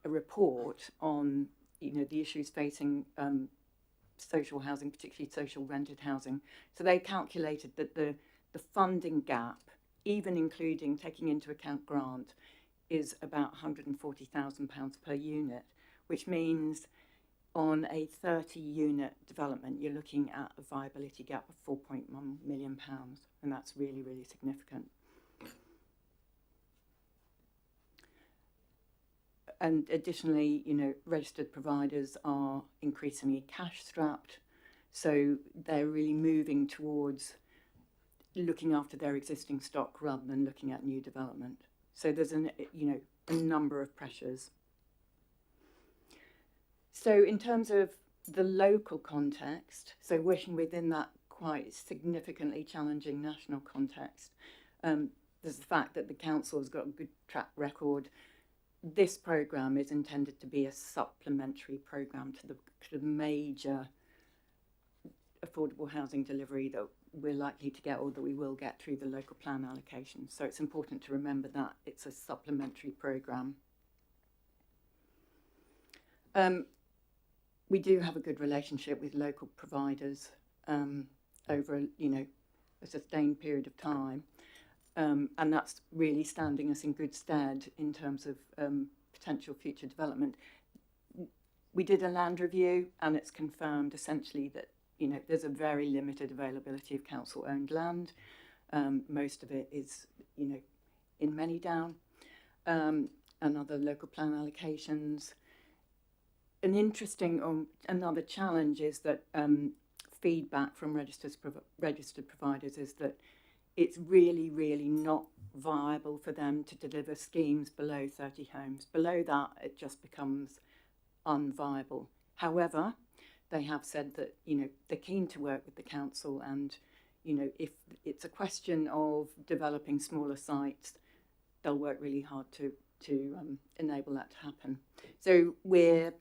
report on, you know, the issues facing social housing, particularly social rented housing. So they calculated that the funding gap, even including taking into account grant, is about £140,000 per unit, which means on a 30-unit development, you're looking at a viability gap of £4.1 million, and that's really, really significant. And additionally, you know, registered providers are increasingly cash-strapped, so they're really moving towards looking after their existing stock rather than looking at new development. So there's a number of pressures. So in terms of the local context, so working within that quite significantly challenging national context, there's the fact that the council has got a good track record. This programme is intended to be a supplementary programme to the major affordable housing delivery that we're likely to get, or that we will get, through the local plan allocation. So it's important to remember that it's a supplementary programme. We do have a good relationship with local providers over, you know, a sustained period of time. And that's really standing us in good stead in terms of potential future development. We did a land review, and it's confirmed essentially that, you know, there's a very limited availability of council-owned land. Most of it is, you know, in Manydown, and other local plan allocations. An interesting, another challenge is that feedback from registered providers is that it's really, really not viable for them to deliver schemes below 30 homes. Below that, it just becomes unviable. However, they have said that, you know, they're keen to work with the council, and, you know, if it's a question of developing smaller sites, they'll work really hard to enable that to happen. So we're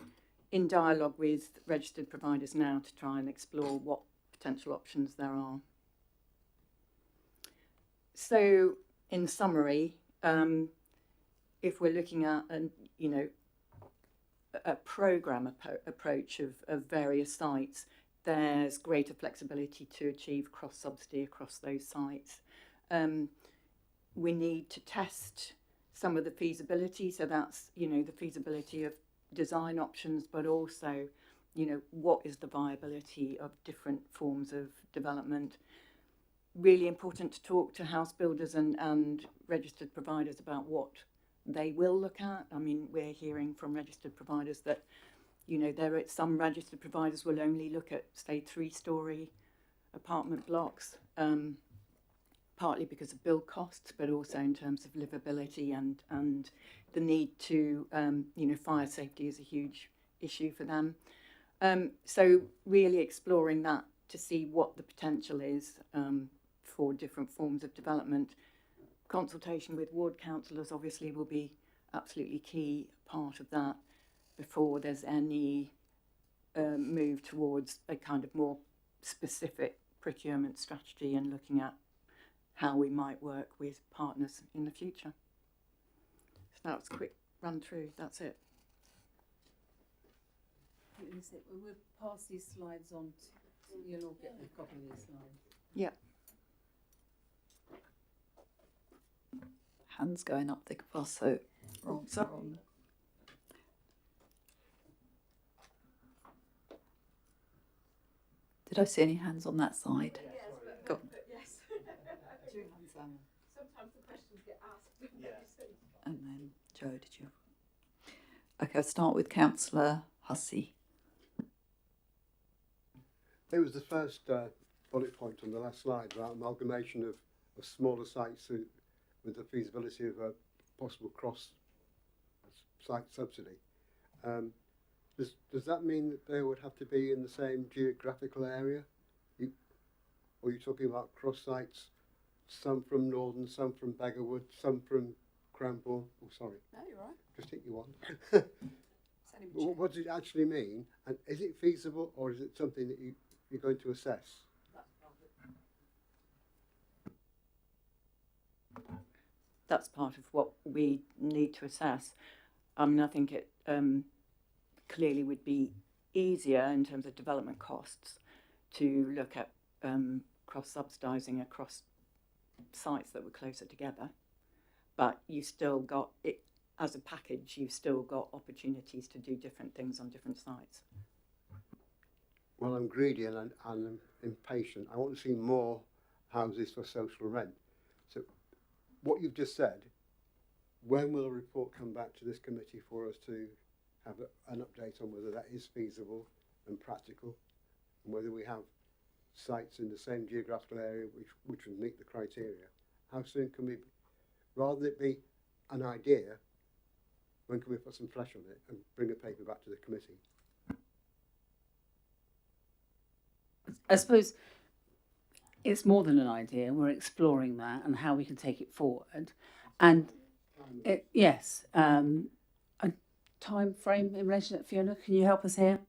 in dialogue with registered providers now to try and explore what potential options there are. So, in summary, if we're looking at a programme approach of various sites, there's greater flexibility to achieve cross-subsidy across those sites. We need to test some of the feasibility, so that's, you know, the feasibility of design options, but also, you know, what is the viability of different forms of development. Really important to talk to house builders and registered providers about what they will look at. I mean, we're hearing from registered providers that, you know, some registered providers will only look at, say, 3-storey apartment blocks, partly because of build costs, but also in terms of livability and the need to, you know, fire safety is a huge issue for them. So really exploring that to see what the potential is for different forms of development. Consultation with ward councillors obviously will be absolutely key part of that before there's any move towards a kind of more specific procurement strategy and looking at how we might work with partners in the future. So that was a quick run through, that's it. We'll pass these slides on. You'll all get a copy of these slides. Yeah. Hands going up thick and fast, so wrong. So wrong. Did I see any hands on that side? Yes, Go on. yes. Two hands, Sam. Sometimes the questions get asked. Yeah. And then Joe, did you? Okay, I'll start with Councillor Hussey. It was the first bullet point on the last slide about amalgamation of smaller sites with the feasibility of a possible cross-site subsidy. Does that mean that they would have to be in the same geographical area? Or are you talking about cross-sites, some from Northern, some from Beggarwood, some from Cranbourne? Oh, sorry. No, you're right. Just hit you one. What does it actually mean? And is it feasible, or is it something that you're going to assess? That's part of what we need to assess. I mean, I think it clearly would be easier in terms of development costs to look at cross-subsidising across sites that were closer together. But you still got it as a package. You've still got opportunities to do different things on different sites. Well, I'm greedy and I'm impatient. I want to see more houses for social rent. So what you've just said, when will a report come back to this committee for us to have an update on whether that is feasible and practical, and whether we have sites in the same geographical area which would meet the criteria? How soon can we, rather than it be an idea, when can we put some flesh on it and bring a paper back to the committee? I suppose it's more than an idea. We're exploring that and how we can take it forward. And yes, a time frame in relation to Fiona, can you help us here?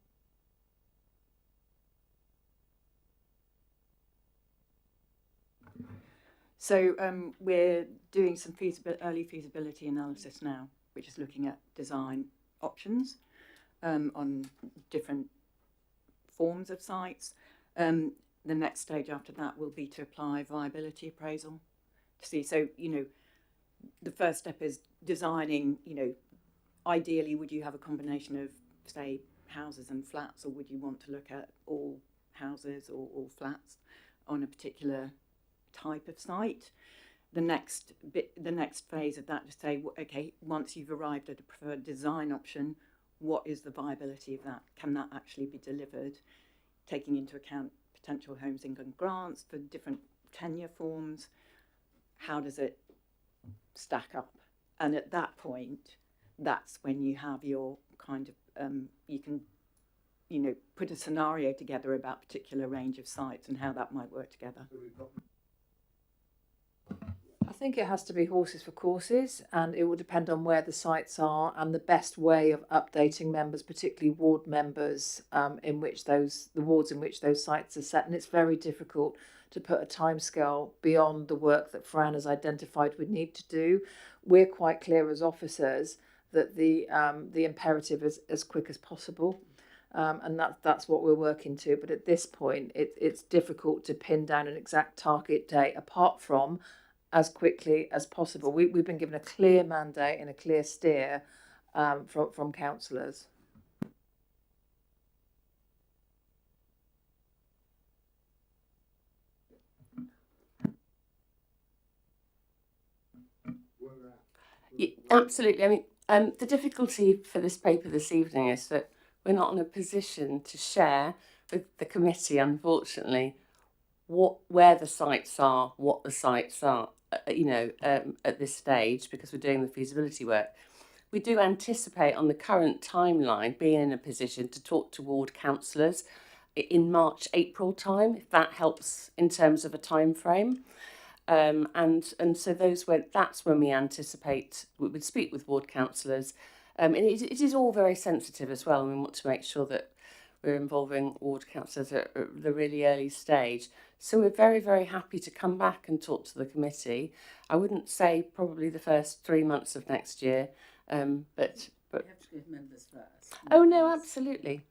So we're doing some early feasibility analysis now, which is looking at design options on different forms of sites. The next stage after that will be to apply viability appraisal to see. So, the first step is designing, ideally, would you have a combination of, say, houses and flats, or would you want to look at all houses or all flats on a particular type of site? The next phase of that to say, okay, once you've arrived at a preferred design option, what is the viability of that? Can that actually be delivered, taking into account potential Homes England grants for different tenure forms? How does it stack up? And at that point, that's when you have your kind of, you can, put a scenario together about a particular range of sites and how that might work together. I think it has to be horses for courses, and it will depend on where the sites are and the best way of updating members, particularly ward members, the wards in which those sites are set. And it's very difficult to put a timescale beyond the work that Fran has identified we need to do. We're quite clear as officers that the imperative is as quick as possible. And that's what we're working to. But at this point, it's difficult to pin down an exact target date, apart from as quickly as possible. We've been given a clear mandate and a clear steer from councillors. Yeah, absolutely. I mean, the difficulty for this paper this evening is that we're not in a position to share with the committee, unfortunately, where the sites are, what the sites are, at this stage, because we're doing the feasibility work. We do anticipate on the current timeline being in a position to talk to ward councillors in March, April time, if that helps in terms of a time frame. And so that's when we anticipate we would speak with ward councillors. And it is all very sensitive as well, and we want to make sure that we're involving ward councillors at the really early stage. So we're very, very happy to come back and talk to the committee. I wouldn't say probably the first 3 months of next year, but We have to give members first. Oh no, absolutely.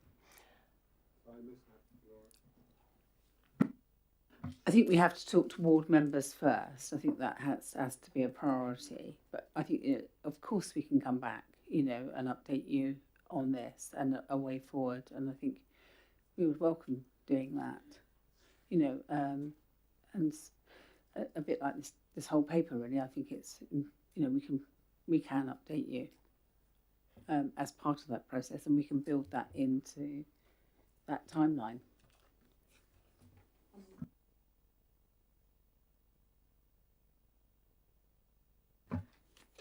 I think we have to talk to ward members first. I think that has to be a priority. But I think, of course, we can come back, and update you on this and a way forward. And I think we would welcome doing that, and a bit like this whole paper. Really, I think it's we can update you as part of that process, and we can build that into that timeline.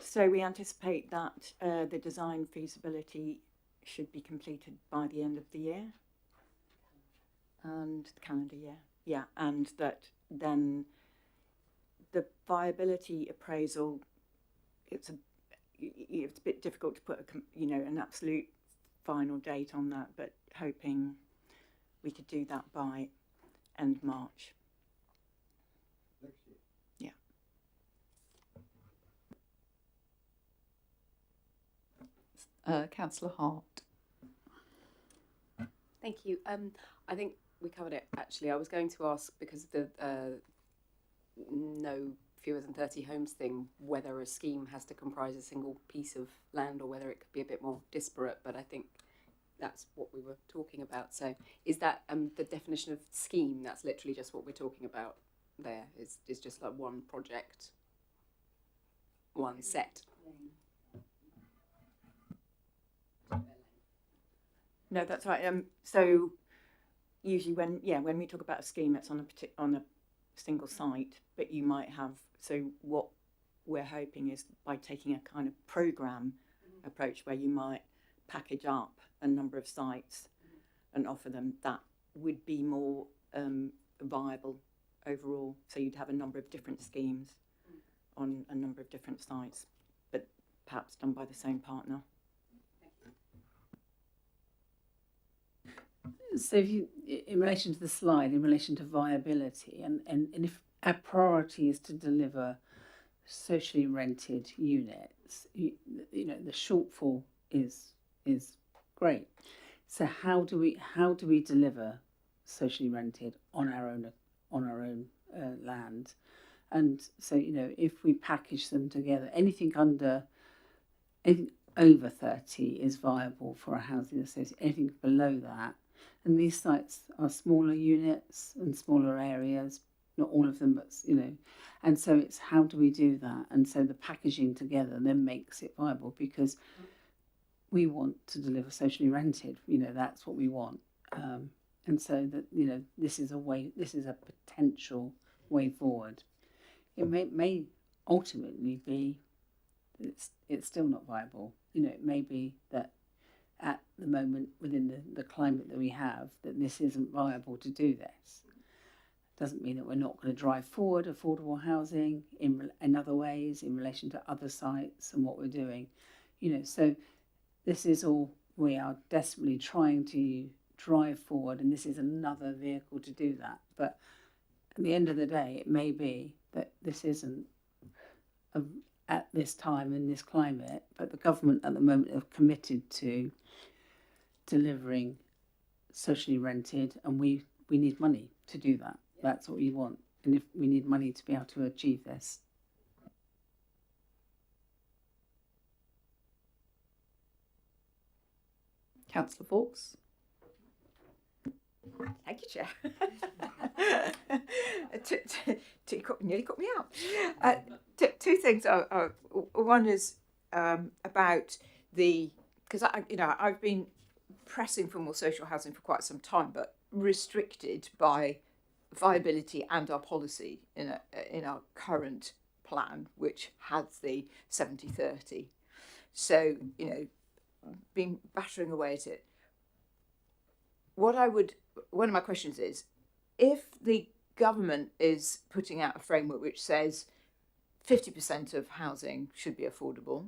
So we anticipate that the design feasibility should be completed by the end of the year and the calendar year. Yeah, and that then the viability appraisal, it's a bit difficult to put an absolute final date on that, but hoping we could do that by end March. Next year. Councillor Hart. Thank you. I think we covered it actually. I was going to ask, because of the no fewer than 30 homes thing, whether a scheme has to comprise a single piece of land or whether it could be a bit more disparate, but I think that's what we were talking about. So is that the definition of scheme? That's literally just what we're talking about there, is just like one project, one set. No, that's right. So usually when we talk about a scheme, it's on a single site, but you might have. So what we're hoping is by taking a kind of program approach, where you might package up a number of sites and offer them, that would be more viable overall. So you'd have a number of different schemes on a number of different sites, but perhaps done by the same partner. So if in relation to the slide, in relation to viability, and if our priority is to deliver socially rented units, the shortfall is great. So how do we deliver socially rented on our own land? And so if we package them together, anything over 30 is viable for a housing association. Anything below that. And these sites are smaller units and smaller areas, not all of them, but and so it's how do we do that? And so the packaging together then makes it viable, because we want to deliver socially rented. That's what we want, and so that this is a potential way forward. It may ultimately be it's still not viable. It may be that at the moment, within the climate that we have, that this isn't viable to do this. Doesn't mean that we're not going to drive forward affordable housing in other ways, in relation to other sites and what we're doing. So this is all we are desperately trying to drive forward, and this is another vehicle to do that. But at the end of the day, it may be that this isn't at this time in this climate, but the government at the moment have committed to delivering socially rented, and we need money to do that. That's what we want, and if we need money to be able to achieve this. Councillor Fawkes. Thank you, Chair. Nearly cut me out. Two things. One is about because I've been pressing for more social housing for quite some time, but restricted by viability and our policy in our current plan, which has the 70-30. So been battering away at it. One of my questions is, if the government is putting out a framework which says 50% of housing should be affordable,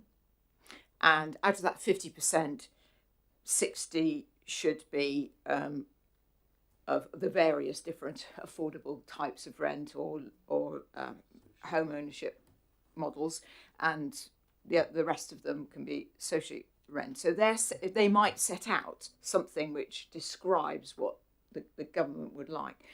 and out of that 50%, 60 should be of the various different affordable types of rent or home ownership models, and the rest of them can be socially rent. So they might set out something which describes what the government would like.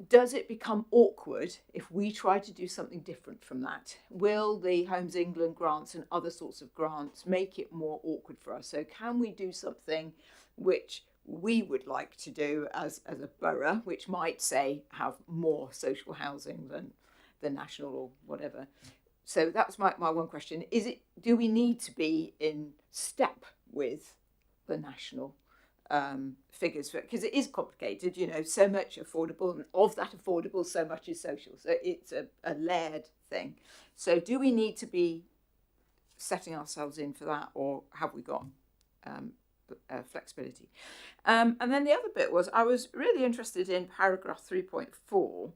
does it become awkward if we try to do something different from that? Will the Homes England grants and other sorts of grants make it more awkward for us? So can we do something which we would like to do as a borough, which might say have more social housing than the national or whatever? So that's my one question. Do we need to be in step with the national figures? Because it is complicated, you know, so much affordable, and of that affordable, so much is social. So it's a layered thing. So do we need to be setting ourselves in for that, or have we got flexibility? And then the other bit was, I was really interested in paragraph 3.4,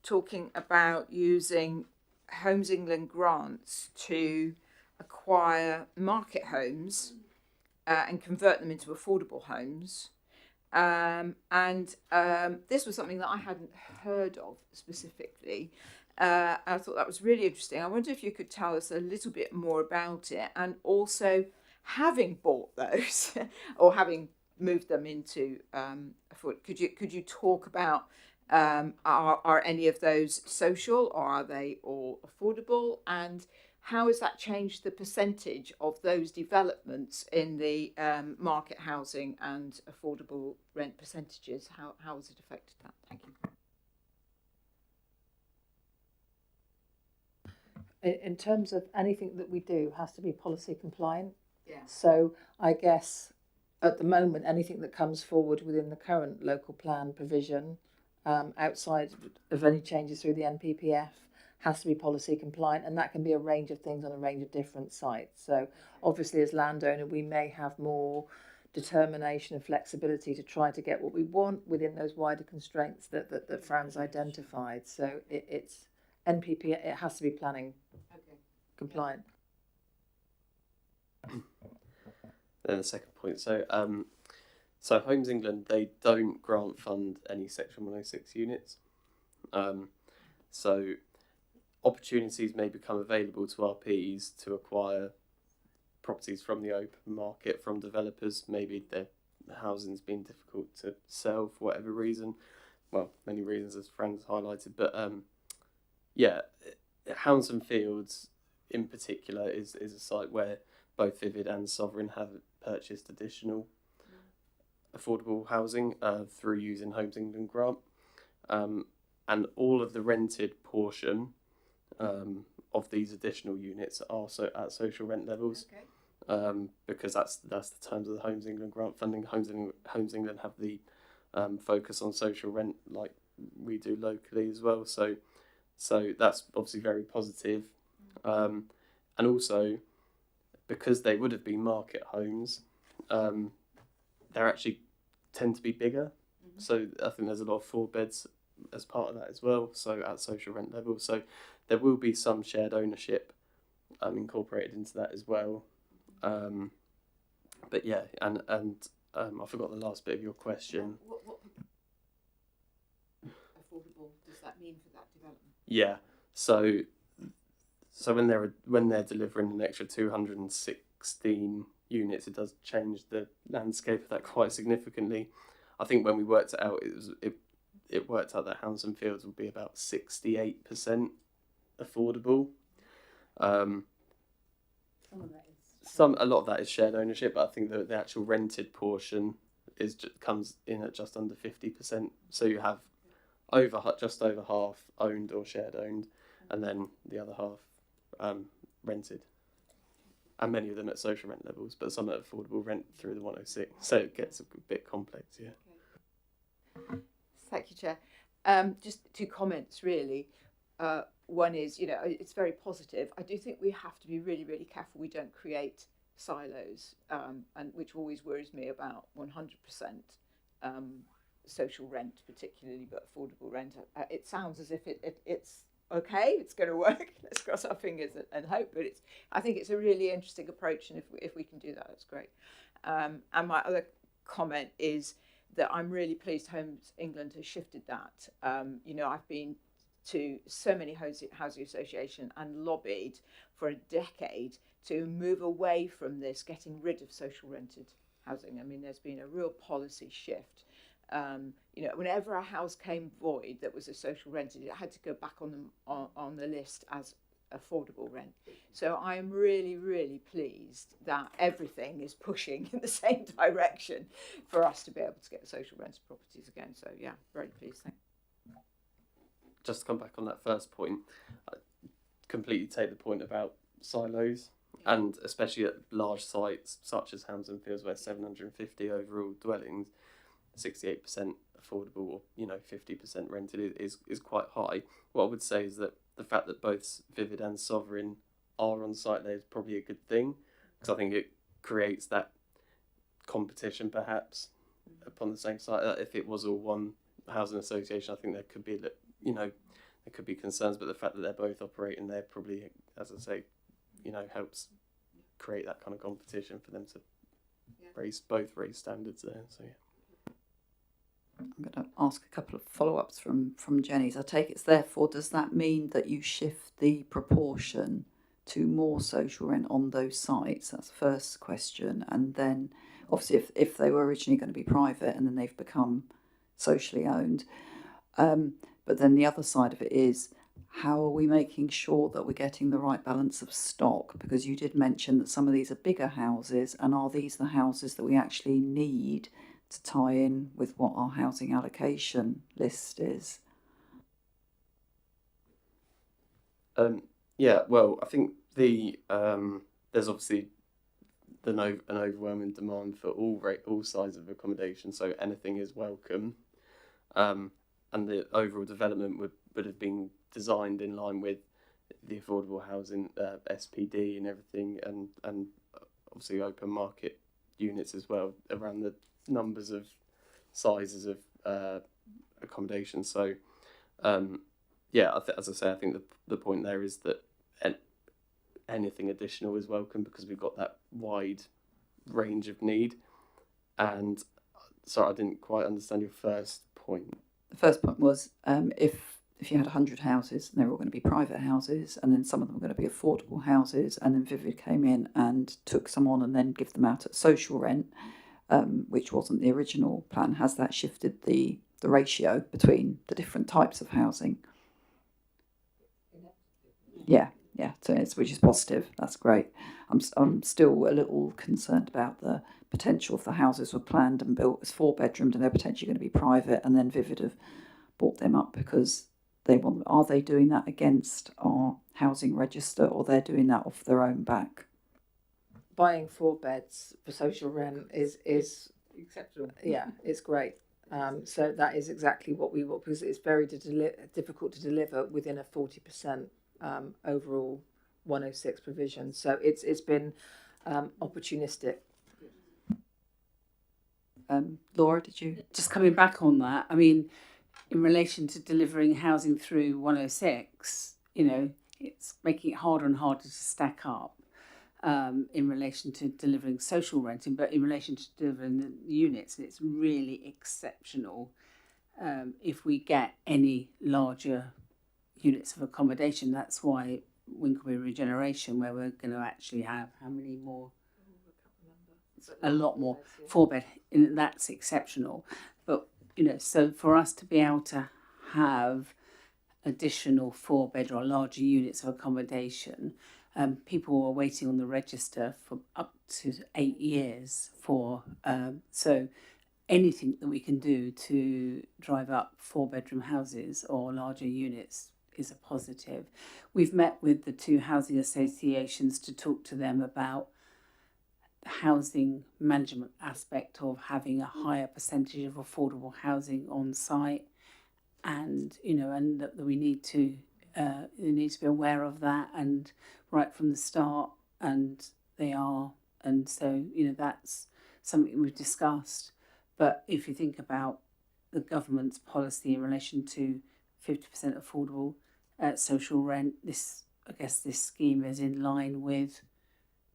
talking about using Homes England grants to acquire market homes and convert them into affordable homes. This was something that I hadn't heard of specifically. I thought that was really interesting. I wonder if you could tell us a little bit more about it, and also, having bought those or having moved them into could you talk about are any of those social, or are they all affordable, and how has that changed the percentage of those developments in the market housing and affordable rent percentages? How has it affected that? Thank you. In terms of anything that we do has to be policy compliant. Yeah. So I guess at the moment, anything that comes forward within the current local plan provision, outside of any changes through the NPPF, has to be policy compliant, and that can be a range of things on a range of different sites. So obviously as landowner, we may have more determination and flexibility to try to get what we want within those wider constraints that Fran's identified. So it's NPPF, it has to be planning compliant. Then the second point, so Homes England, they don't grant fund any Section 106 units. So opportunities may become available to RPs to acquire properties from the open market from developers. Maybe the housing's been difficult to sell for whatever reason. Well, many reasons, as Fran's highlighted. But yeah, Hounsdon Fields in particular is a site where both Vivid and Sovereign have purchased additional affordable housing through using Homes England grant. And all of the rented portion of these additional units are at social rent levels, because that's the terms of the Homes England grant funding. Homes England have the focus on social rent like we do locally as well. So that's obviously very positive. And also, because they would have been market homes, they actually tend to be bigger. So I think there's a lot of 4 beds as part of that as well, so at social rent level. So there will be some shared ownership incorporated into that as well. But yeah, and I forgot the last bit of your question. What affordable does that mean for that development? Yeah, so when they're delivering an extra 216 units, it does change the landscape of that quite significantly. I think when we worked it out, it worked out that Hounsdon Fields would be about 68% affordable. A lot of that is shared ownership, but I think the actual rented portion comes in at just under 50%. So you have just over half owned or shared owned, and then the other half rented. And many of them at social rent levels, but some at affordable rent through the 106. So it gets a bit complex, yeah. Thank you, Chair. Just 2 comments, really. One is, it's very positive. I do think we have to be really, really careful we don't create silos, and which always worries me about 100% social rent, particularly, but affordable rent. It sounds as if it's okay, it's going to work. Let's cross our fingers and hope. But I think it's a really interesting approach, and if we can do that, that's great. And my other comment is that I'm really pleased Homes England has shifted that. I've been to so many housing associations and lobbied for a decade to move away from this, getting rid of social rented housing. I mean, there's been a real policy shift You know, whenever a house came void that was a social rented, it had to go back on the list as affordable rent. So I am really, really pleased that everything is pushing in the same direction for us to be able to get social rented properties again. So yeah, very pleased. Thank you. Just to come back on that first point, I completely take the point about silos, and especially at large sites such as Hampton Fields, where 750 overall dwellings, 68% affordable, or 50% rented is quite high. What I would say is that the fact that both Vivid and Sovereign are on site there is probably a good thing, because I think it creates that competition perhaps upon the same site. If it was all one housing association, I think there could be there could be concerns, but the fact that they're both operating there probably, as I say, helps create that kind of competition for them to raise standards there. So yeah. I'm going to ask a couple of follow-ups from Jenny's. I take it's therefore, does that mean that you shift the proportion to more social rent on those sites? That's the first question. And then obviously if they were originally going to be private and then they've become socially owned. But then the other side of it is, how are we making sure that we're getting the right balance of stock? Because you did mention that some of these are bigger houses, and are these the houses that we actually need to tie in with what our housing allocation list is? Yeah, well, I think there's obviously an overwhelming demand for all sizes of accommodation, so anything is welcome. And the overall development would have been designed in line with the affordable housing SPD and everything, and obviously open market units as well, around the numbers of sizes of accommodation. So yeah, as I say, I think the point there is that anything additional is welcome, because we've got that wide range of need. And sorry, I didn't quite understand your first point. The first point was if you had 100 houses and they were all going to be private houses, and then some of them were going to be affordable houses, and then Vivid came in and took some on and then give them out at social rent, which wasn't the original plan, has that shifted the ratio between the different types of housing? Yeah, so which is positive. That's great. I'm still a little concerned about the potential if the houses were planned and built as 4-bedroomed and they're potentially going to be private, and then Vivid have bought them up because they want. Are they doing that against our housing register, or they're doing that off their own back? Buying 4 beds for social rent is Exceptional. Yeah, it's great. So that is exactly what we want, because it's very difficult to deliver within a 40% overall 106 provision. So it's been opportunistic. Laura, did you? Just coming back on that, I mean, in relation to delivering housing through 106, it's making it harder and harder to stack up in relation to delivering social renting, but in relation to delivering the units, it's really exceptional if we get any larger units of accommodation. That's why Winkelby Regeneration, where we're going to actually have how many more? A lot more 4-bed. That's exceptional. But so for us to be able to have additional 4-bed or larger units of accommodation, people are waiting on the register for up to 8 years for. So anything that we can do to drive up 4-bedroom houses or larger units is a positive. We've met with the 2 housing associations to talk to them about the housing management aspect of having a higher percentage of affordable housing on site, and and that we need to be aware of that, and right from the start, and they are, and so that's something we've discussed. But if you think about the government's policy in relation to 50% affordable social rent, this scheme is in line with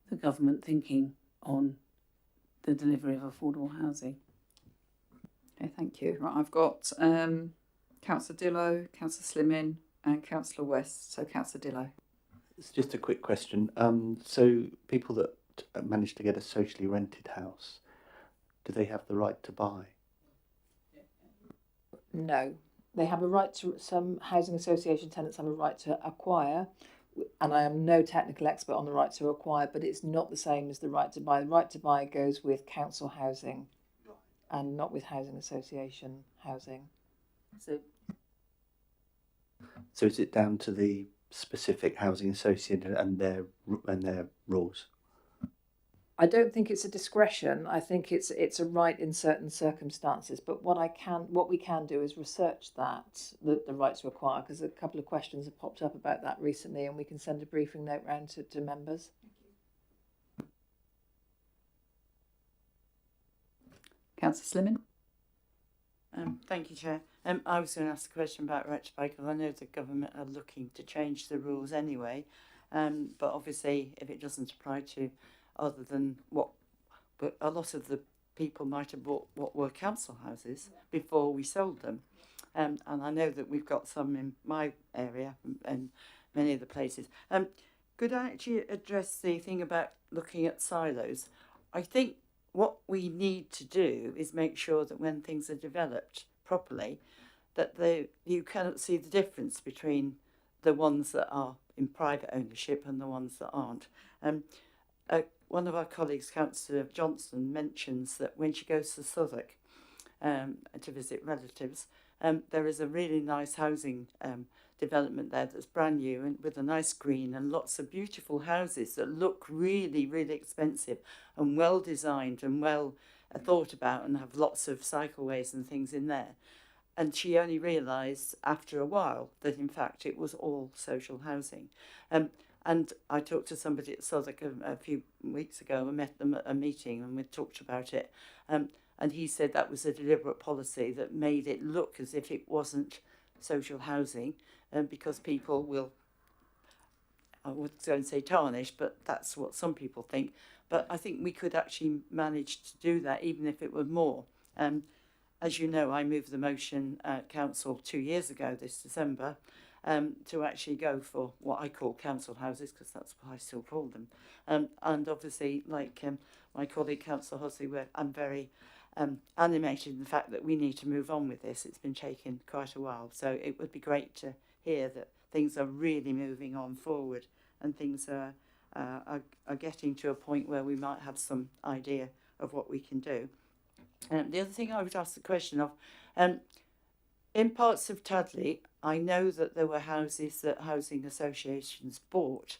the government thinking on the delivery of affordable housing. Okay, thank you. Right, I've got Councillor Dillo, Councillor Slimin and Councillor West. So Councillor Dillo. It's just a quick question. So people that manage to get a socially rented house, do they have the right to buy? No, they have a right to. Some housing association tenants have a right to acquire, and I am no technical expert on the right to acquire, but it's not the same as the right to buy. The right to buy goes with council housing, and not with housing association housing. So is it down to the specific housing association and their rules? I don't think it's a discretion. I think it's a right in certain circumstances. But what we can do is research the right to acquire, because a couple of questions have popped up about that recently, and we can send a briefing note round to members. Councillor Slimming. Thank you, Chair. I was going to ask a question about right to buy, because I know the government are looking to change the rules anyway. But obviously, if it doesn't apply to other than but a lot of the people might have bought what were council houses before we sold them. And I know that we've got some in my area and many of the places. Could I actually address the thing about looking at silos? I think what we need to do is make sure that when things are developed properly, that you cannot see the difference between the ones that are in private ownership and the ones that aren't. One of our colleagues, Councillor Johnson, mentions that when she goes to Southwark to visit relatives, there is a really nice housing development there that's brand new and with a nice green and lots of beautiful houses that look really, really expensive and well designed and well thought about and have lots of cycleways and things in there. And she only realised after a while that in fact it was all social housing. And I talked to somebody at Southwark a few weeks ago. I met them at a meeting and we talked about it. And he said that was a deliberate policy that made it look as if it wasn't social housing, because people will, I wouldn't go and say tarnish, but that's what some people think. But I think we could actually manage to do that even if it were more. As you know, I moved the motion at council 2 years ago this December, to actually go for what I call council houses, because that's what I still call them. And obviously, like my colleague Councillor Hussey, I'm very animated in the fact that we need to move on with this. It's been taking quite a while, so it would be great to hear that things are really moving on forward and things are getting to a point where we might have some idea of what we can do. The other thing I would ask the question of, in parts of Tadley, I know that there were houses that housing associations bought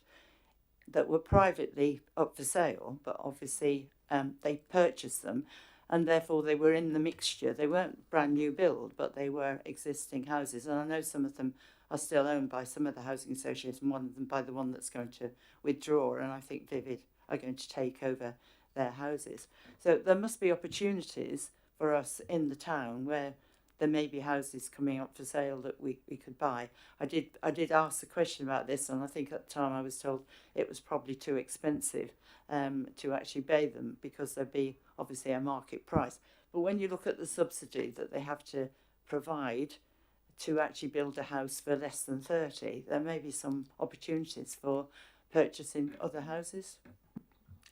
that were privately up for sale, but obviously they purchased them and therefore they were in the mixture. They weren't brand new build, but they were existing houses. And I know some of them are still owned by some of the housing associations, one of them by the one that's going to withdraw, and I think Vivid are going to take over their houses. So there must be opportunities for us in the town where there may be houses coming up for sale that we could buy. I did ask a question about this, and I think at the time I was told it was probably too expensive to actually buy them because there'd be obviously a market price. But when you look at the subsidy that they have to provide to actually build a house for less than 30, there may be some opportunities for purchasing other houses.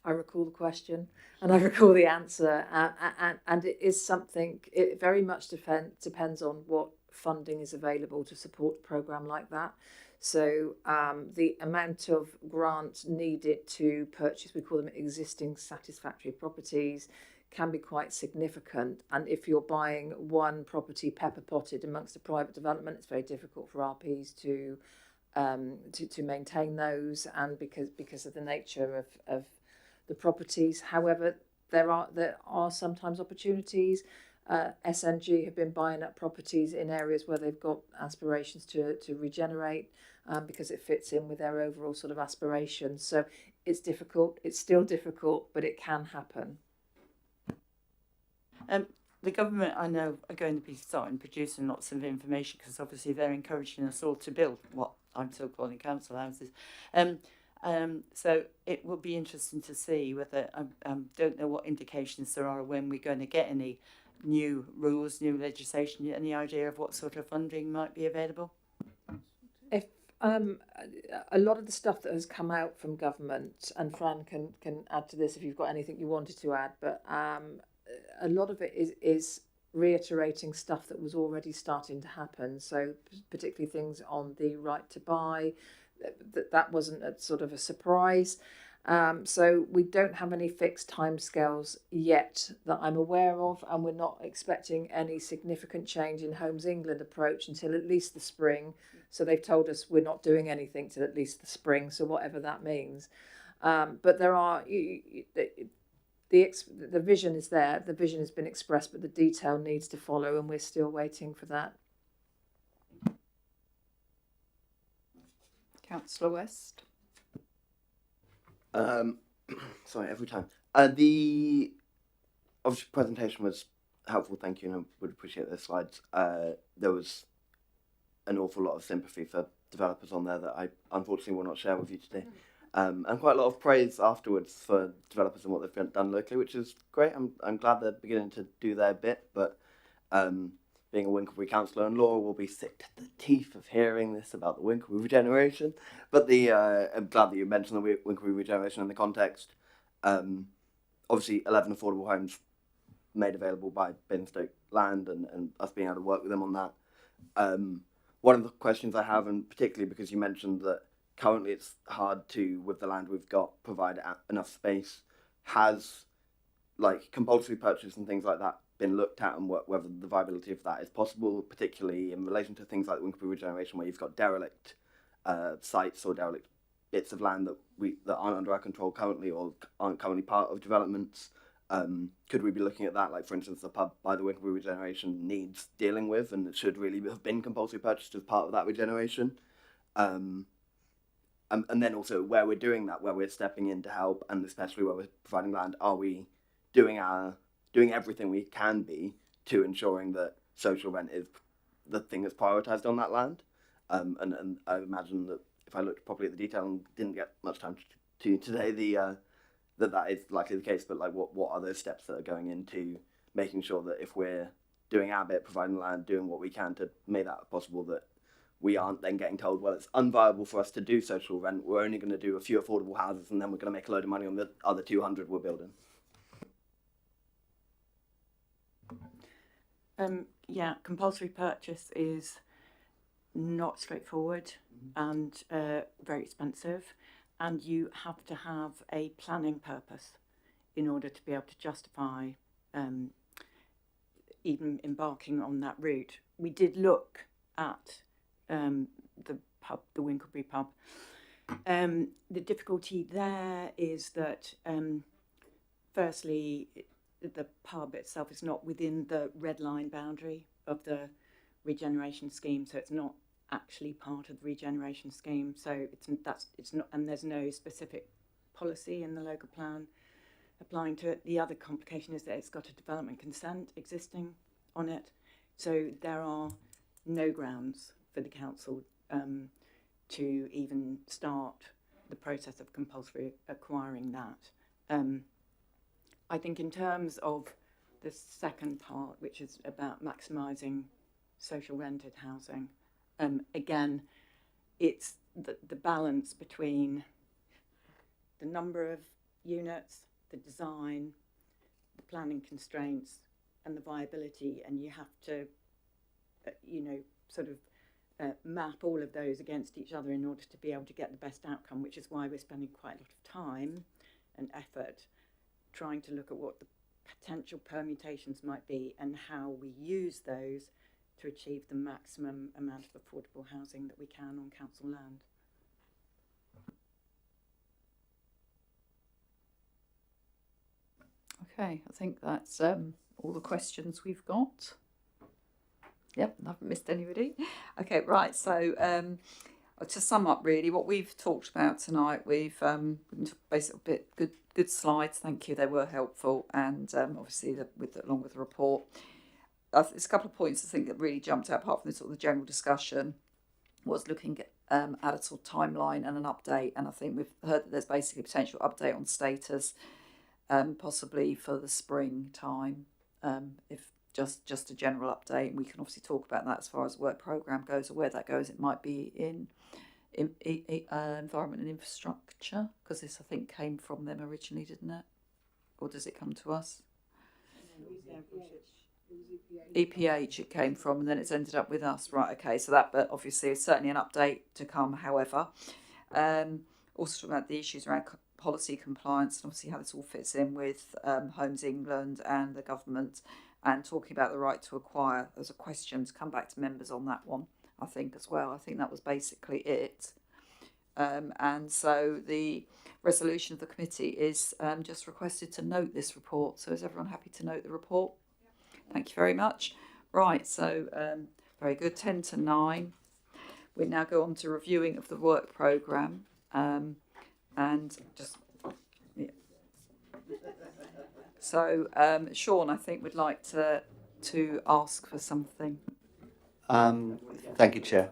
I recall the question and I recall the answer, and it is something, it very much depends on what funding is available to support a programme like that. So the amount of grant needed to purchase, we call them existing satisfactory properties, can be quite significant. And if you're buying one property pepper potted amongst a private development, it's very difficult for RPs to maintain those, and because of the nature of the properties. However, there are sometimes opportunities. SNG have been buying up properties in areas where they've got aspirations to regenerate, because it fits in with their overall sort of aspirations. So it's difficult. It's still difficult, but it can happen. The government, I know, are going to be starting producing lots of information, because obviously they're encouraging us all to build what I'm still calling council houses. So it will be interesting to see whether, I don't know what indications there are when we're going to get any new rules, new legislation, any idea of what sort of funding might be available? If a lot of the stuff that has come out from government, and Fran can add to this if you've got anything you wanted to add, but a lot of it is reiterating stuff that was already starting to happen. So particularly things on the right to buy, that wasn't a sort of a surprise. So we don't have any fixed timescales yet that I'm aware of, and we're not expecting any significant change in Homes England approach until at least the spring. So they've told us we're not doing anything till at least the spring, so whatever that means. But there are, the vision is there, the vision has been expressed, but the detail needs to follow, and we're still waiting for that. Councillor West. Sorry, every time. The obviously presentation was helpful, thank you, and I would appreciate those slides. There was an awful lot of sympathy for developers on there that I unfortunately will not share with you today. And quite a lot of praise afterwards for developers and what they've done locally, which is great. I'm glad they're beginning to do their bit, but being a Winkelbury councillor, and Laura will be sick to the teeth of hearing this about the Winkelbury regeneration. But I'm glad that you mentioned the Winkelbury regeneration in the context. Obviously, 11 affordable homes made available by Basingstoke Land, and us being able to work with them on that. One of the questions I have, and particularly because you mentioned that currently it's hard to, with the land we've got, provide enough space, has like compulsory purchase and things like that been looked at, and whether the viability of that is possible, particularly in relation to things like the Winkelbury regeneration, where you've got derelict sites or derelict bits of land that aren't under our control currently or aren't currently part of developments. Could we be looking at that? Like, for instance, the pub by the Winkelbury regeneration needs dealing with, and it should really have been compulsory purchased as part of that regeneration. And then also where we're doing that, where we're stepping in to help, and especially where we're providing land, are we doing everything we can be to ensuring that social rent is the thing that's prioritised on that land? And I imagine that if I looked properly at the detail and didn't get much time to today, that is likely the case. But like, what are those steps that are going into making sure that if we're doing our bit, providing land, doing what we can to make that possible, that we aren't then getting told, well, it's unviable for us to do social rent, we're only going to do a few affordable houses, and then we're going to make a load of money on the other 200 we're building? Yeah, compulsory purchase is not straightforward and very expensive, and you have to have a planning purpose in order to be able to justify even embarking on that route. We did look at the pub, the Winkelbury pub. The difficulty there is that firstly, the pub itself is not within the red line boundary of the regeneration scheme, so it's not actually part of the regeneration scheme. So it's not, and there's no specific policy in the local plan applying to it. The other complication is that it's got a development consent existing on it, so there are no grounds for the council to even start the process of compulsory acquiring that. I think in terms of the second part, which is about maximising social rented housing, again, it's the balance between the number of units, the design, the planning constraints, and the viability, and you have to, sort of map all of those against each other in order to be able to get the best outcome, which is why we're spending quite a lot of time and effort trying to look at what the potential permutations might be and how we use those to achieve the maximum amount of affordable housing that we can on council land. Okay, I think that's all the questions we've got. Yep, I haven't missed anybody. Okay, right, so to sum up really, what we've talked about tonight, we've basically good slides, thank you, they were helpful, and obviously along with the report. There's a couple of points I think that really jumped out, apart from the sort of the general discussion, was looking at a sort of timeline and an update, and I think we've heard that there's basically a potential update on status, possibly for the spring time, if just a general update, and we can obviously talk about that as far as the work programme goes, or where that goes. It might be in environment and infrastructure, because this I think came from them originally, didn't it? Or does it come to us? EPH it came from, and then it's ended up with us. Right, okay, so that, but obviously is certainly an update to come, however. Also talking about the issues around policy compliance and obviously how this all fits in with Homes England and the government, and talking about the right to acquire. There's a question to come back to members on that one, I think, as well. I think that was basically it. And so the resolution of the committee is just requested to note this report. So is everyone happy to note the report? Thank you very much. Right, so very good. 10 to 9. We now go on to reviewing of the work programme. And just, yeah. So Sean, I think would like to ask for something. Thank you, Chair.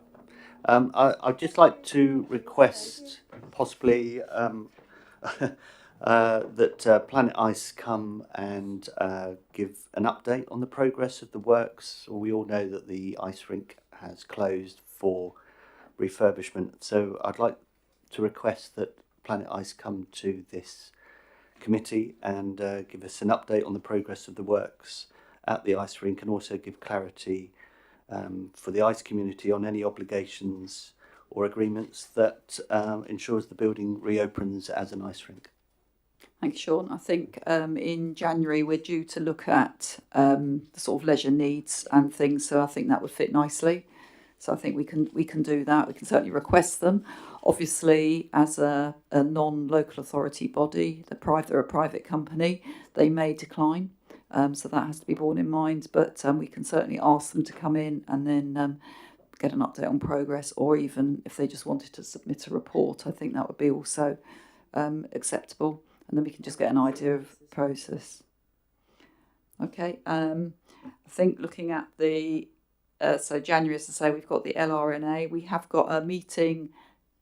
I'd just like to request possibly that Planet Ice come and give an update on the progress of the works. We all know that the ice rink has closed for refurbishment, so I'd like to request that Planet Ice come to this committee and give us an update on the progress of the works at the ice rink, and also give clarity for the ice community on any obligations or agreements that ensures the building reopens as an ice rink. Thanks, Sean. I think in January we're due to look at the sort of leisure needs and things, so I think that would fit nicely. So I think we can do that. We can certainly request them. Obviously, as a non-local authority body, they're a private company, they may decline. So that has to be borne in mind. But we can certainly ask them to come in and then get an update on progress, or even if they just wanted to submit a report, I think that would be also acceptable. And then we can just get an idea of the process. Okay, I think looking at the, so January, as I say, we've got the LRNA. We have got a meeting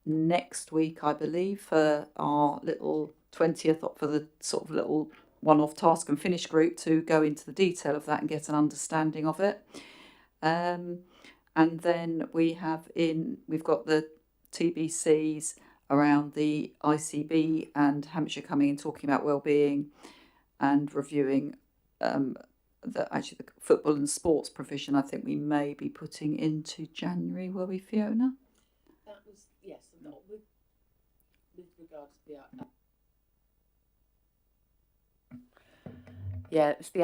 next week, I believe, for our little 20th, for the sort of little one-off task and finish group to go into the detail of that and get an understanding of it. And then we've got the TBCs around the ICB and Hampshire coming and talking about wellbeing and reviewing the football and sports provision. I think we may be putting into January, were we, Fiona? That was, yes, with regards to the yeah, it's the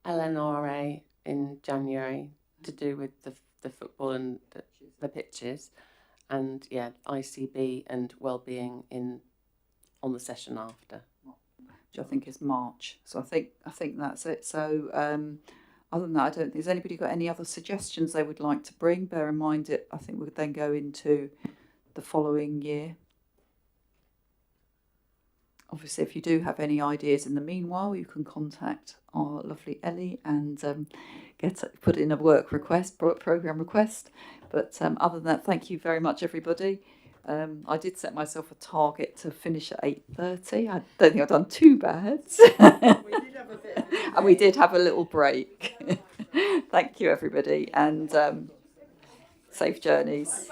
LNRA in January to do with the football and the pitches, and yeah, ICB and wellbeing on the session after, which I think is March. So I think that's it. So other than that, I don't think there's anybody got any other suggestions they would like to bring. Bear in mind it. I think we would then go into the following year. Obviously, if you do have any ideas in the meanwhile, you can contact our lovely Ellie and put in a work request, program request. But other than that, thank you very much, everybody. I did set myself a target to finish at 8:30. I don't think I've done too bad. And we did have a little break. Thank you, everybody, and safe journeys.